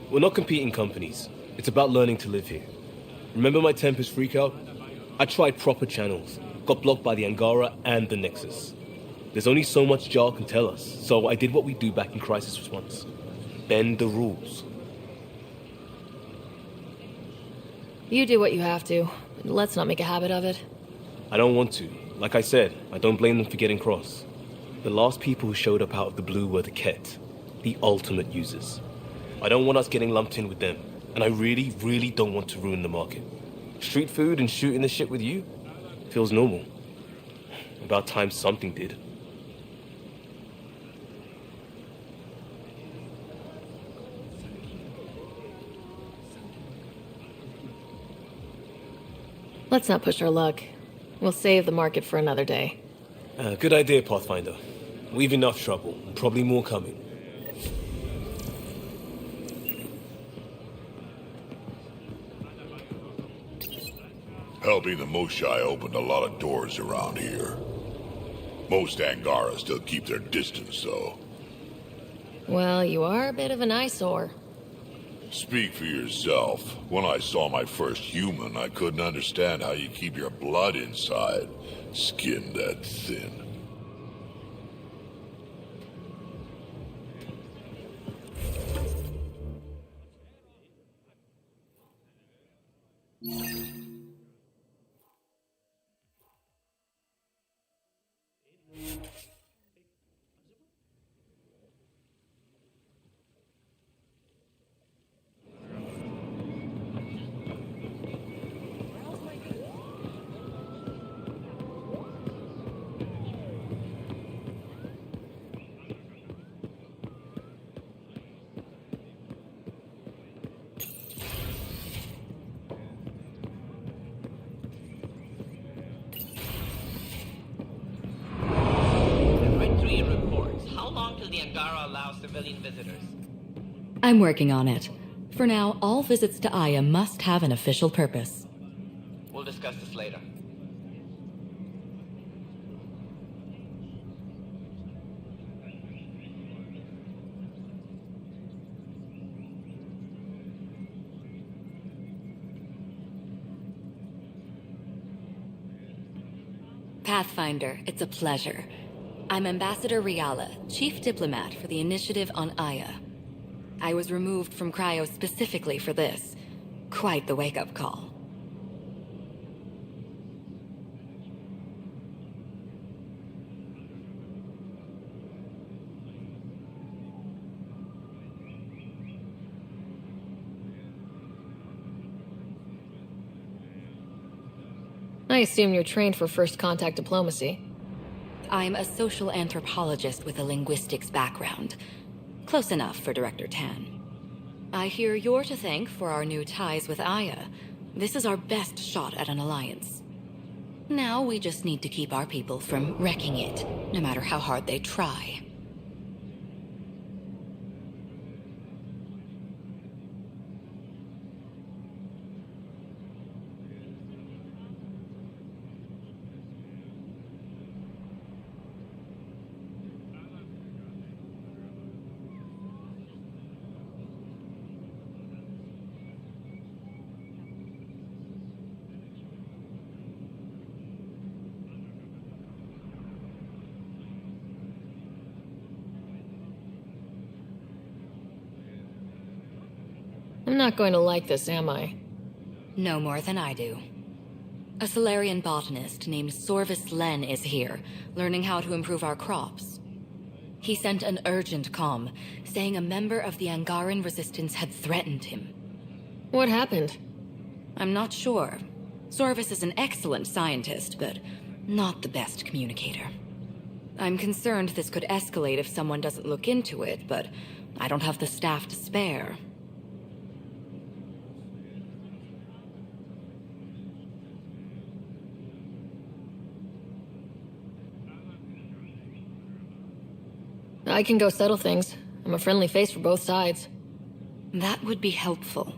We're not competing companies. It's about learning to live here. Remember my Tempest freakout? I tried proper channels. Got blocked by the Angara and the Nexus. There's only so much Jar can tell us, so I did what we do back in crisis response. Bend the rules. You do what you have to. Let's not make a habit of it. I don't want to. Like I said, I don't blame them for getting cross. The last people who showed up out of the blue were the Ket, the ultimate users. I don't want us getting lumped in with them, and I really, really don't want to ruin the market. Street food and shooting the shit with you feels normal. About time something did. Let's not push our luck. We'll save the market for another day. Good idea, Pathfinder. We've enough trouble, and probably more coming. Helping the Moshai opened a lot of doors around here. Most Angara still keep their distance, though. Well, you are a bit of an eyesore. Speak for yourself. When I saw my first human, I couldn't understand how you keep your blood inside. Skin that thin. allow civilian visitors. I'm working on it. For now, all visits to Aya must have an official purpose. We'll discuss this later. Pathfinder, it's a pleasure. I'm Ambassador Riala, Chief Diplomat for the Initiative on Aya. I was removed from Cryo specifically for this. Quite the wake-up call. I assume you're trained for first contact diplomacy. I'm a social anthropologist with a linguistics background. Close enough for Director Tan. I hear you're to thank for our new ties with Aya. This is our best shot at an alliance. Now we just need to keep our people from wrecking it, no matter how hard they try. I'm not going to like this, am I? No more than I do. A Solarian botanist named Sorvis Len is here, learning how to improve our crops. He sent an urgent comm, saying a member of the Angaran resistance had threatened him. What happened? I'm not sure. Sorvis is an excellent scientist, but not the best communicator. I'm concerned this could escalate if someone doesn't look into it, but I don't have the staff to spare. I can go settle things. I'm a friendly face for both sides. That would be helpful.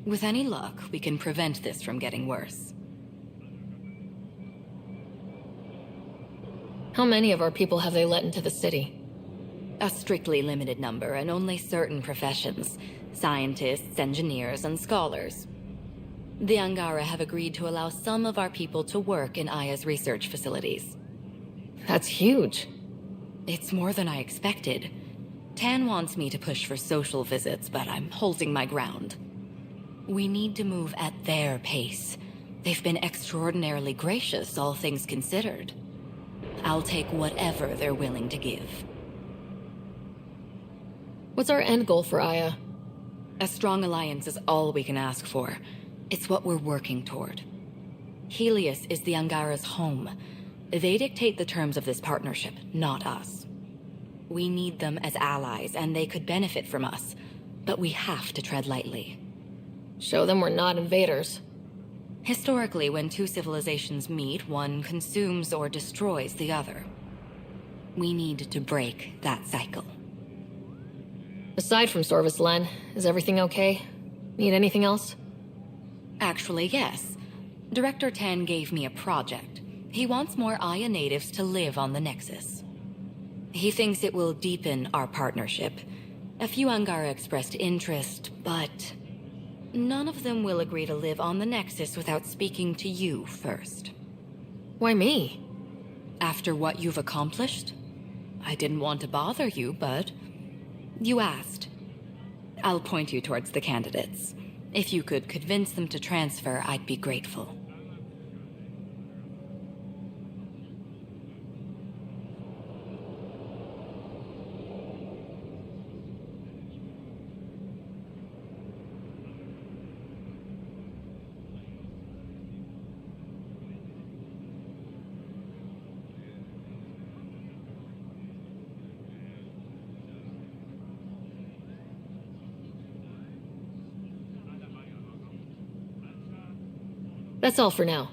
With any luck, we can prevent this from getting worse. How many of our people have they let into the city? A strictly limited number, and only certain professions. Scientists, engineers, and scholars. The Angara have agreed to allow some of our people to work in Aya's research facilities. That's huge. It's more than I expected. Tan wants me to push for social visits, but I'm holding my ground. We need to move at their pace. They've been extraordinarily gracious, all things considered. I'll take whatever they're willing to give. What's our end goal for Aya? A strong alliance is all we can ask for. It's what we're working toward. Helios is the Angara's home. They dictate the terms of this partnership, not us. We need them as allies, and they could benefit from us. But we have to tread lightly. Show them we're not invaders. Historically, when two civilizations meet, one consumes or destroys the other. We need to break that cycle. Aside from Sorvis Len, is everything okay? Need anything else? Actually, yes. Director Tan gave me a project. He wants more Aya natives to live on the Nexus. He thinks it will deepen our partnership. A few Angara expressed interest, but none of them will agree to live on the Nexus without speaking to you first. Why me? After what you've accomplished? I didn't want to bother you, but you asked. I'll point you towards the candidates. If you could convince them to transfer, I'd be grateful. That's all for now.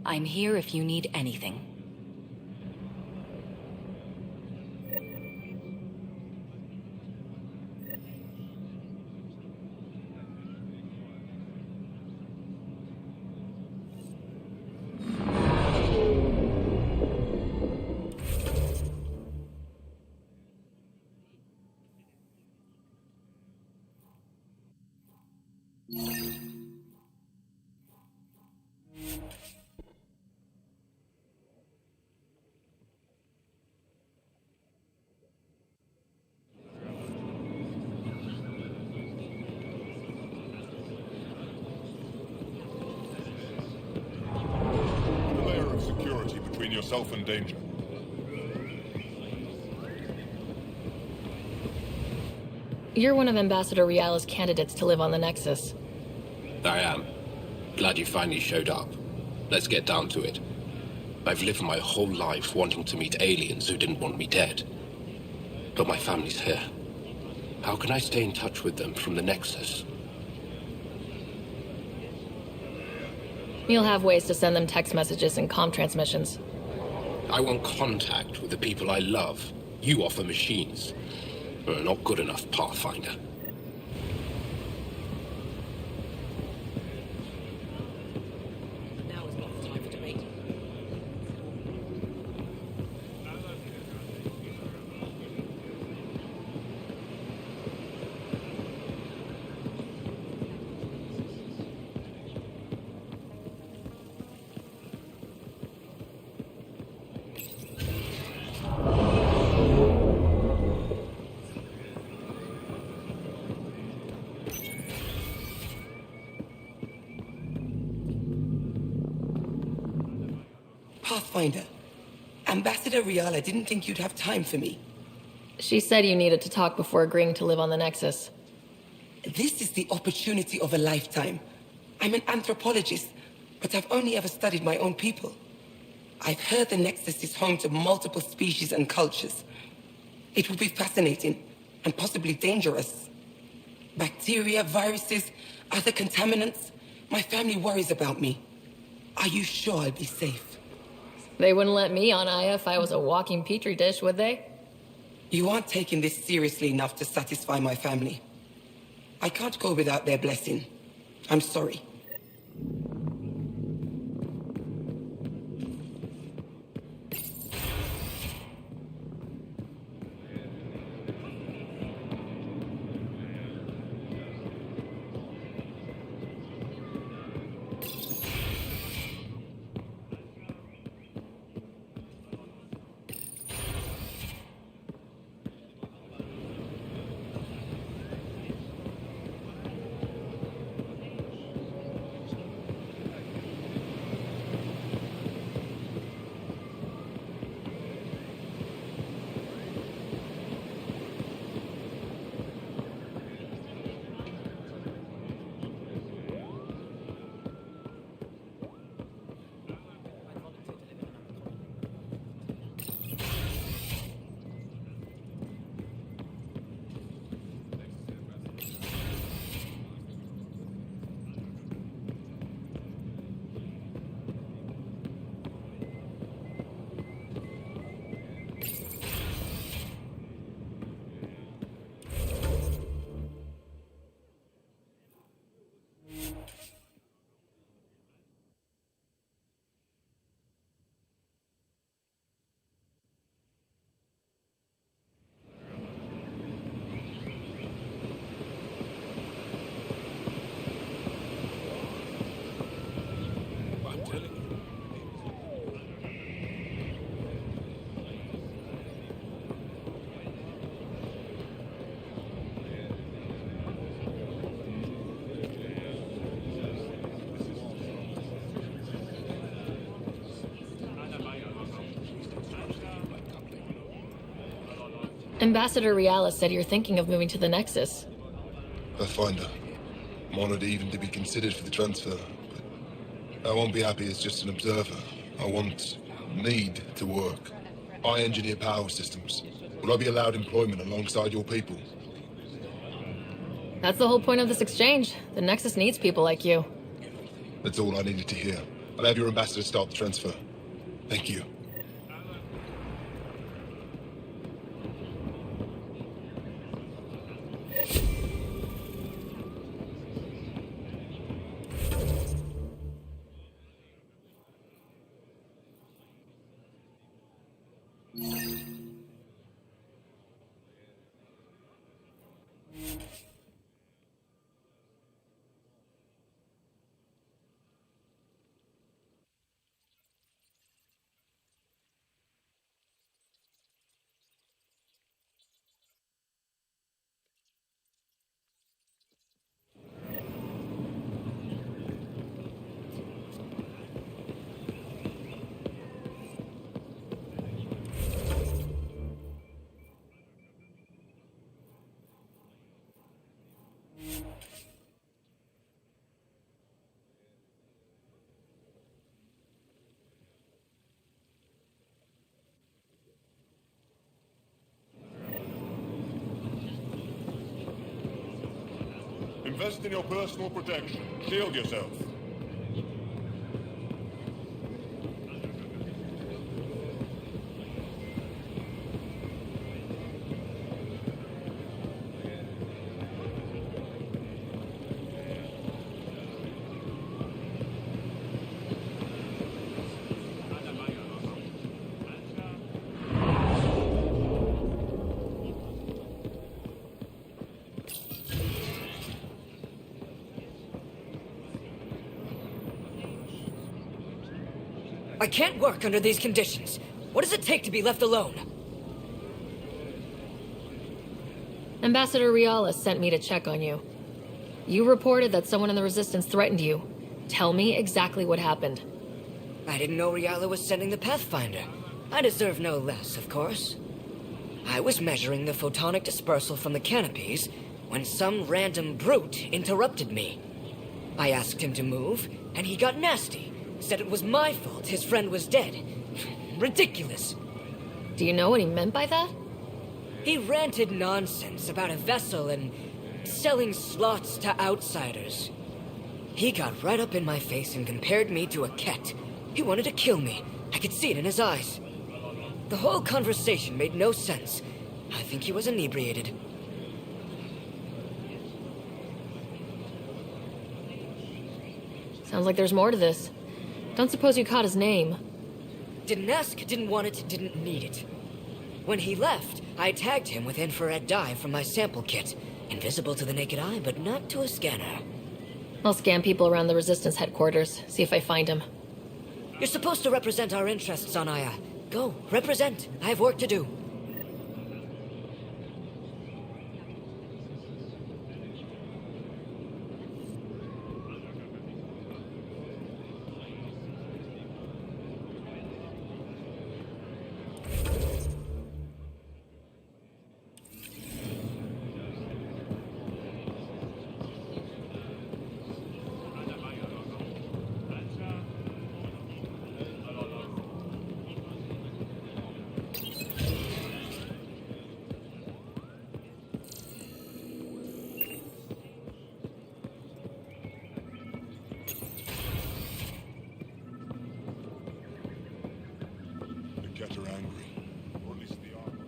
I'm here if you need anything. A layer of security between yourself and danger. You're one of Ambassador Riala's candidates to live on the Nexus. I am. Glad you finally showed up. Let's get down to it. I've lived my whole life wanting to meet aliens who didn't want me dead. But my family's here. How can I stay in touch with them from the Nexus? You'll have ways to send them text messages and comm transmissions. I want contact with the people I love. You offer machines. Not good enough, Pathfinder. Now is not the time for debate. Pathfinder, Ambassador Riala didn't think you'd have time for me. She said you needed to talk before agreeing to live on the Nexus. This is the opportunity of a lifetime. I'm an anthropologist, but I've only ever studied my own people. I've heard the Nexus is home to multiple species and cultures. It will be fascinating and possibly dangerous. Bacteria, viruses, other contaminants. My family worries about me. Are you sure I'll be safe? They wouldn't let me on Aya if I was a walking petri dish, would they? You aren't taking this seriously enough to satisfy my family. I can't go without their blessing. I'm sorry. Ambassador Riala said you're thinking of moving to the Nexus. Pathfinder. I'm honored even to be considered for the transfer, but I won't be happy as just an observer. I need to work. I engineer power systems. Will I be allowed employment alongside your people? That's the whole point of this exchange. The Nexus needs people like you. That's all I needed to hear. I'll have your ambassador start the transfer. Thank you. Invest in your personal protection. Shield yourself. I can't work under these conditions. What does it take to be left alone? Ambassador Riala sent me to check on you. You reported that someone in the Resistance threatened you. Tell me exactly what happened. I didn't know Riala was sending the Pathfinder. I deserve no less, of course. I was measuring the photonic dispersal from the canopies when some random brute interrupted me. I asked him to move, and he got nasty. Said it was my fault his friend was dead. Ridiculous. Do you know what he meant by that? He ranted nonsense about a vessel and selling slots to outsiders. He got right up in my face and compared me to a cat. He wanted to kill me. I could see it in his eyes. The whole conversation made no sense. I think he was inebriated. Sounds like there's more to this. Don't suppose you caught his name? Didn't ask, didn't want it, didn't need it. When he left, I tagged him with infrared dye from my sample kit. Invisible to the naked eye, but not to a scanner. I'll scan people around the Resistance headquarters, see if I find him. You're supposed to represent our interests on Aya. Go, represent. I have work to do. Get her angry. Or at least the armor.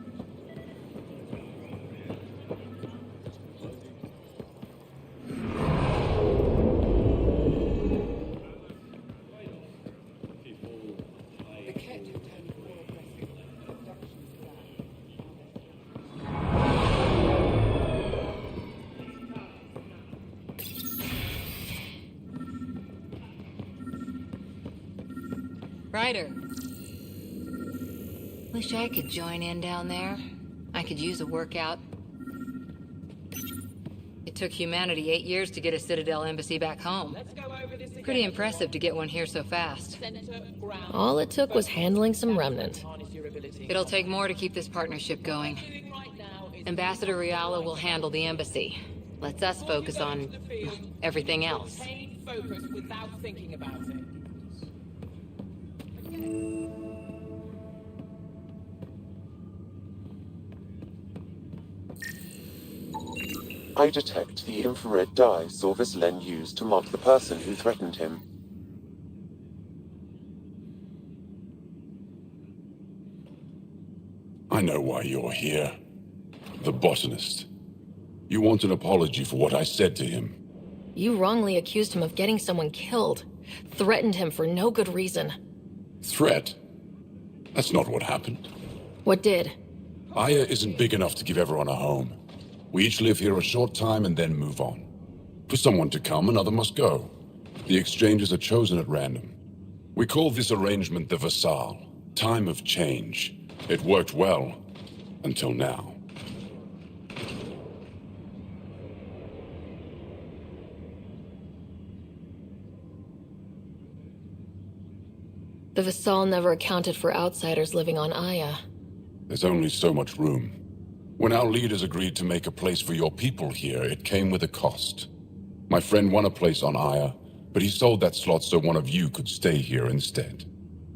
Ryder. Wish I could join in down there. I could use a workout. It took humanity 8 years to get a Citadel embassy back home. Pretty impressive to get one here so fast. All it took was handling some remnant. It'll take more to keep this partnership going. Ambassador Riala will handle the embassy. Lets us focus on everything else. Focus without thinking about it. I detect the infrared dye Sorvis Len used to mark the person who threatened him. I know why you're here. The botanist. You want an apology for what I said to him. You wrongly accused him of getting someone killed. Threatened him for no good reason. Threat? That's not what happened. What did? Aya isn't big enough to give everyone a home. We each live here a short time and then move on. For someone to come, another must go. The exchanges are chosen at random. We call this arrangement the Vassal. Time of change. It worked well. Until now. The Vassal never accounted for outsiders living on Aya. There's only so much room. When our leaders agreed to make a place for your people here, it came with a cost. My friend won a place on Aya, but he sold that slot so one of you could stay here instead.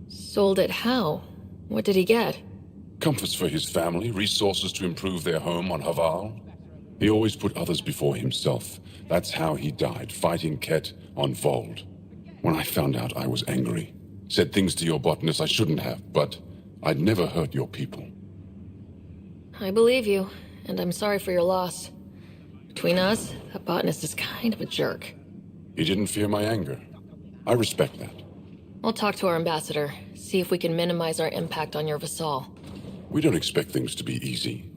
Sold it how? What did he get? Comforts for his family, resources to improve their home on Haval. He always put others before himself. That's how he died, fighting Ket on Vold. When I found out, I was angry. Said things to your botanist I shouldn't have, but I'd never hurt your people. I believe you, and I'm sorry for your loss. Between us, that botanist is kind of a jerk. He didn't fear my anger. I respect that. I'll talk to our ambassador, see if we can minimize our impact on your vassal. We don't expect things to be easy.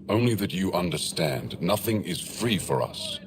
Only that you understand, nothing is free for us.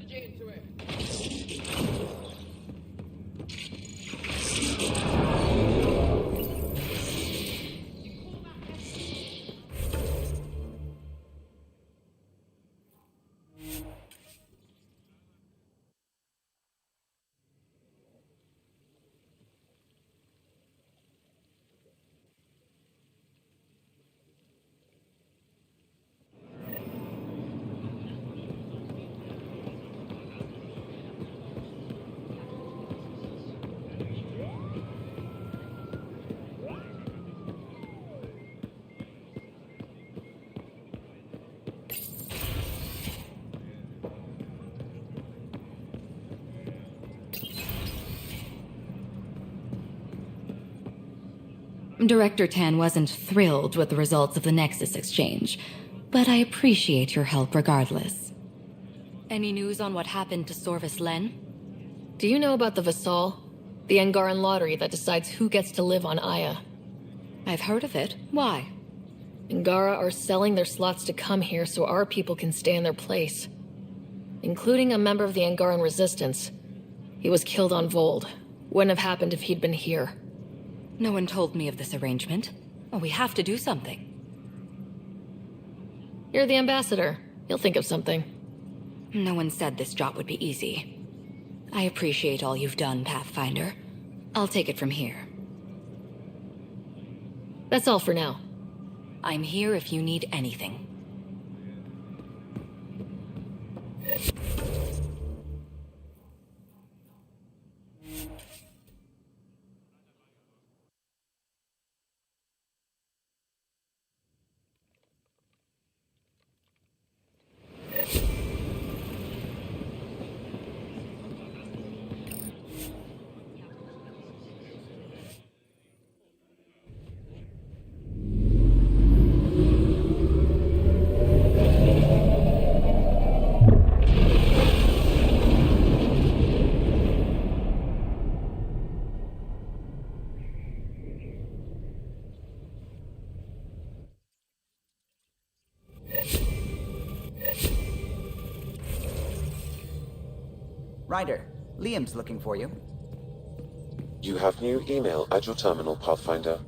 Director Tan wasn't thrilled with the results of the Nexus exchange, but I appreciate your help regardless. Any news on what happened to Sorvis Len? Do you know about the Vassal? The Angaran lottery that decides who gets to live on Aya. I've heard of it. Why? Angara are selling their slots to come here so our people can stay in their place. Including a member of the Angaran resistance. He was killed on Vold. Wouldn't have happened if he'd been here. No one told me of this arrangement. Well, we have to do something. You're the ambassador. You'll think of something. No one said this job would be easy. I appreciate all you've done, Pathfinder. I'll take it from here. That's all for now. I'm here if you need anything. Ryder, Liam's looking for you. You have new email at your terminal, Pathfinder.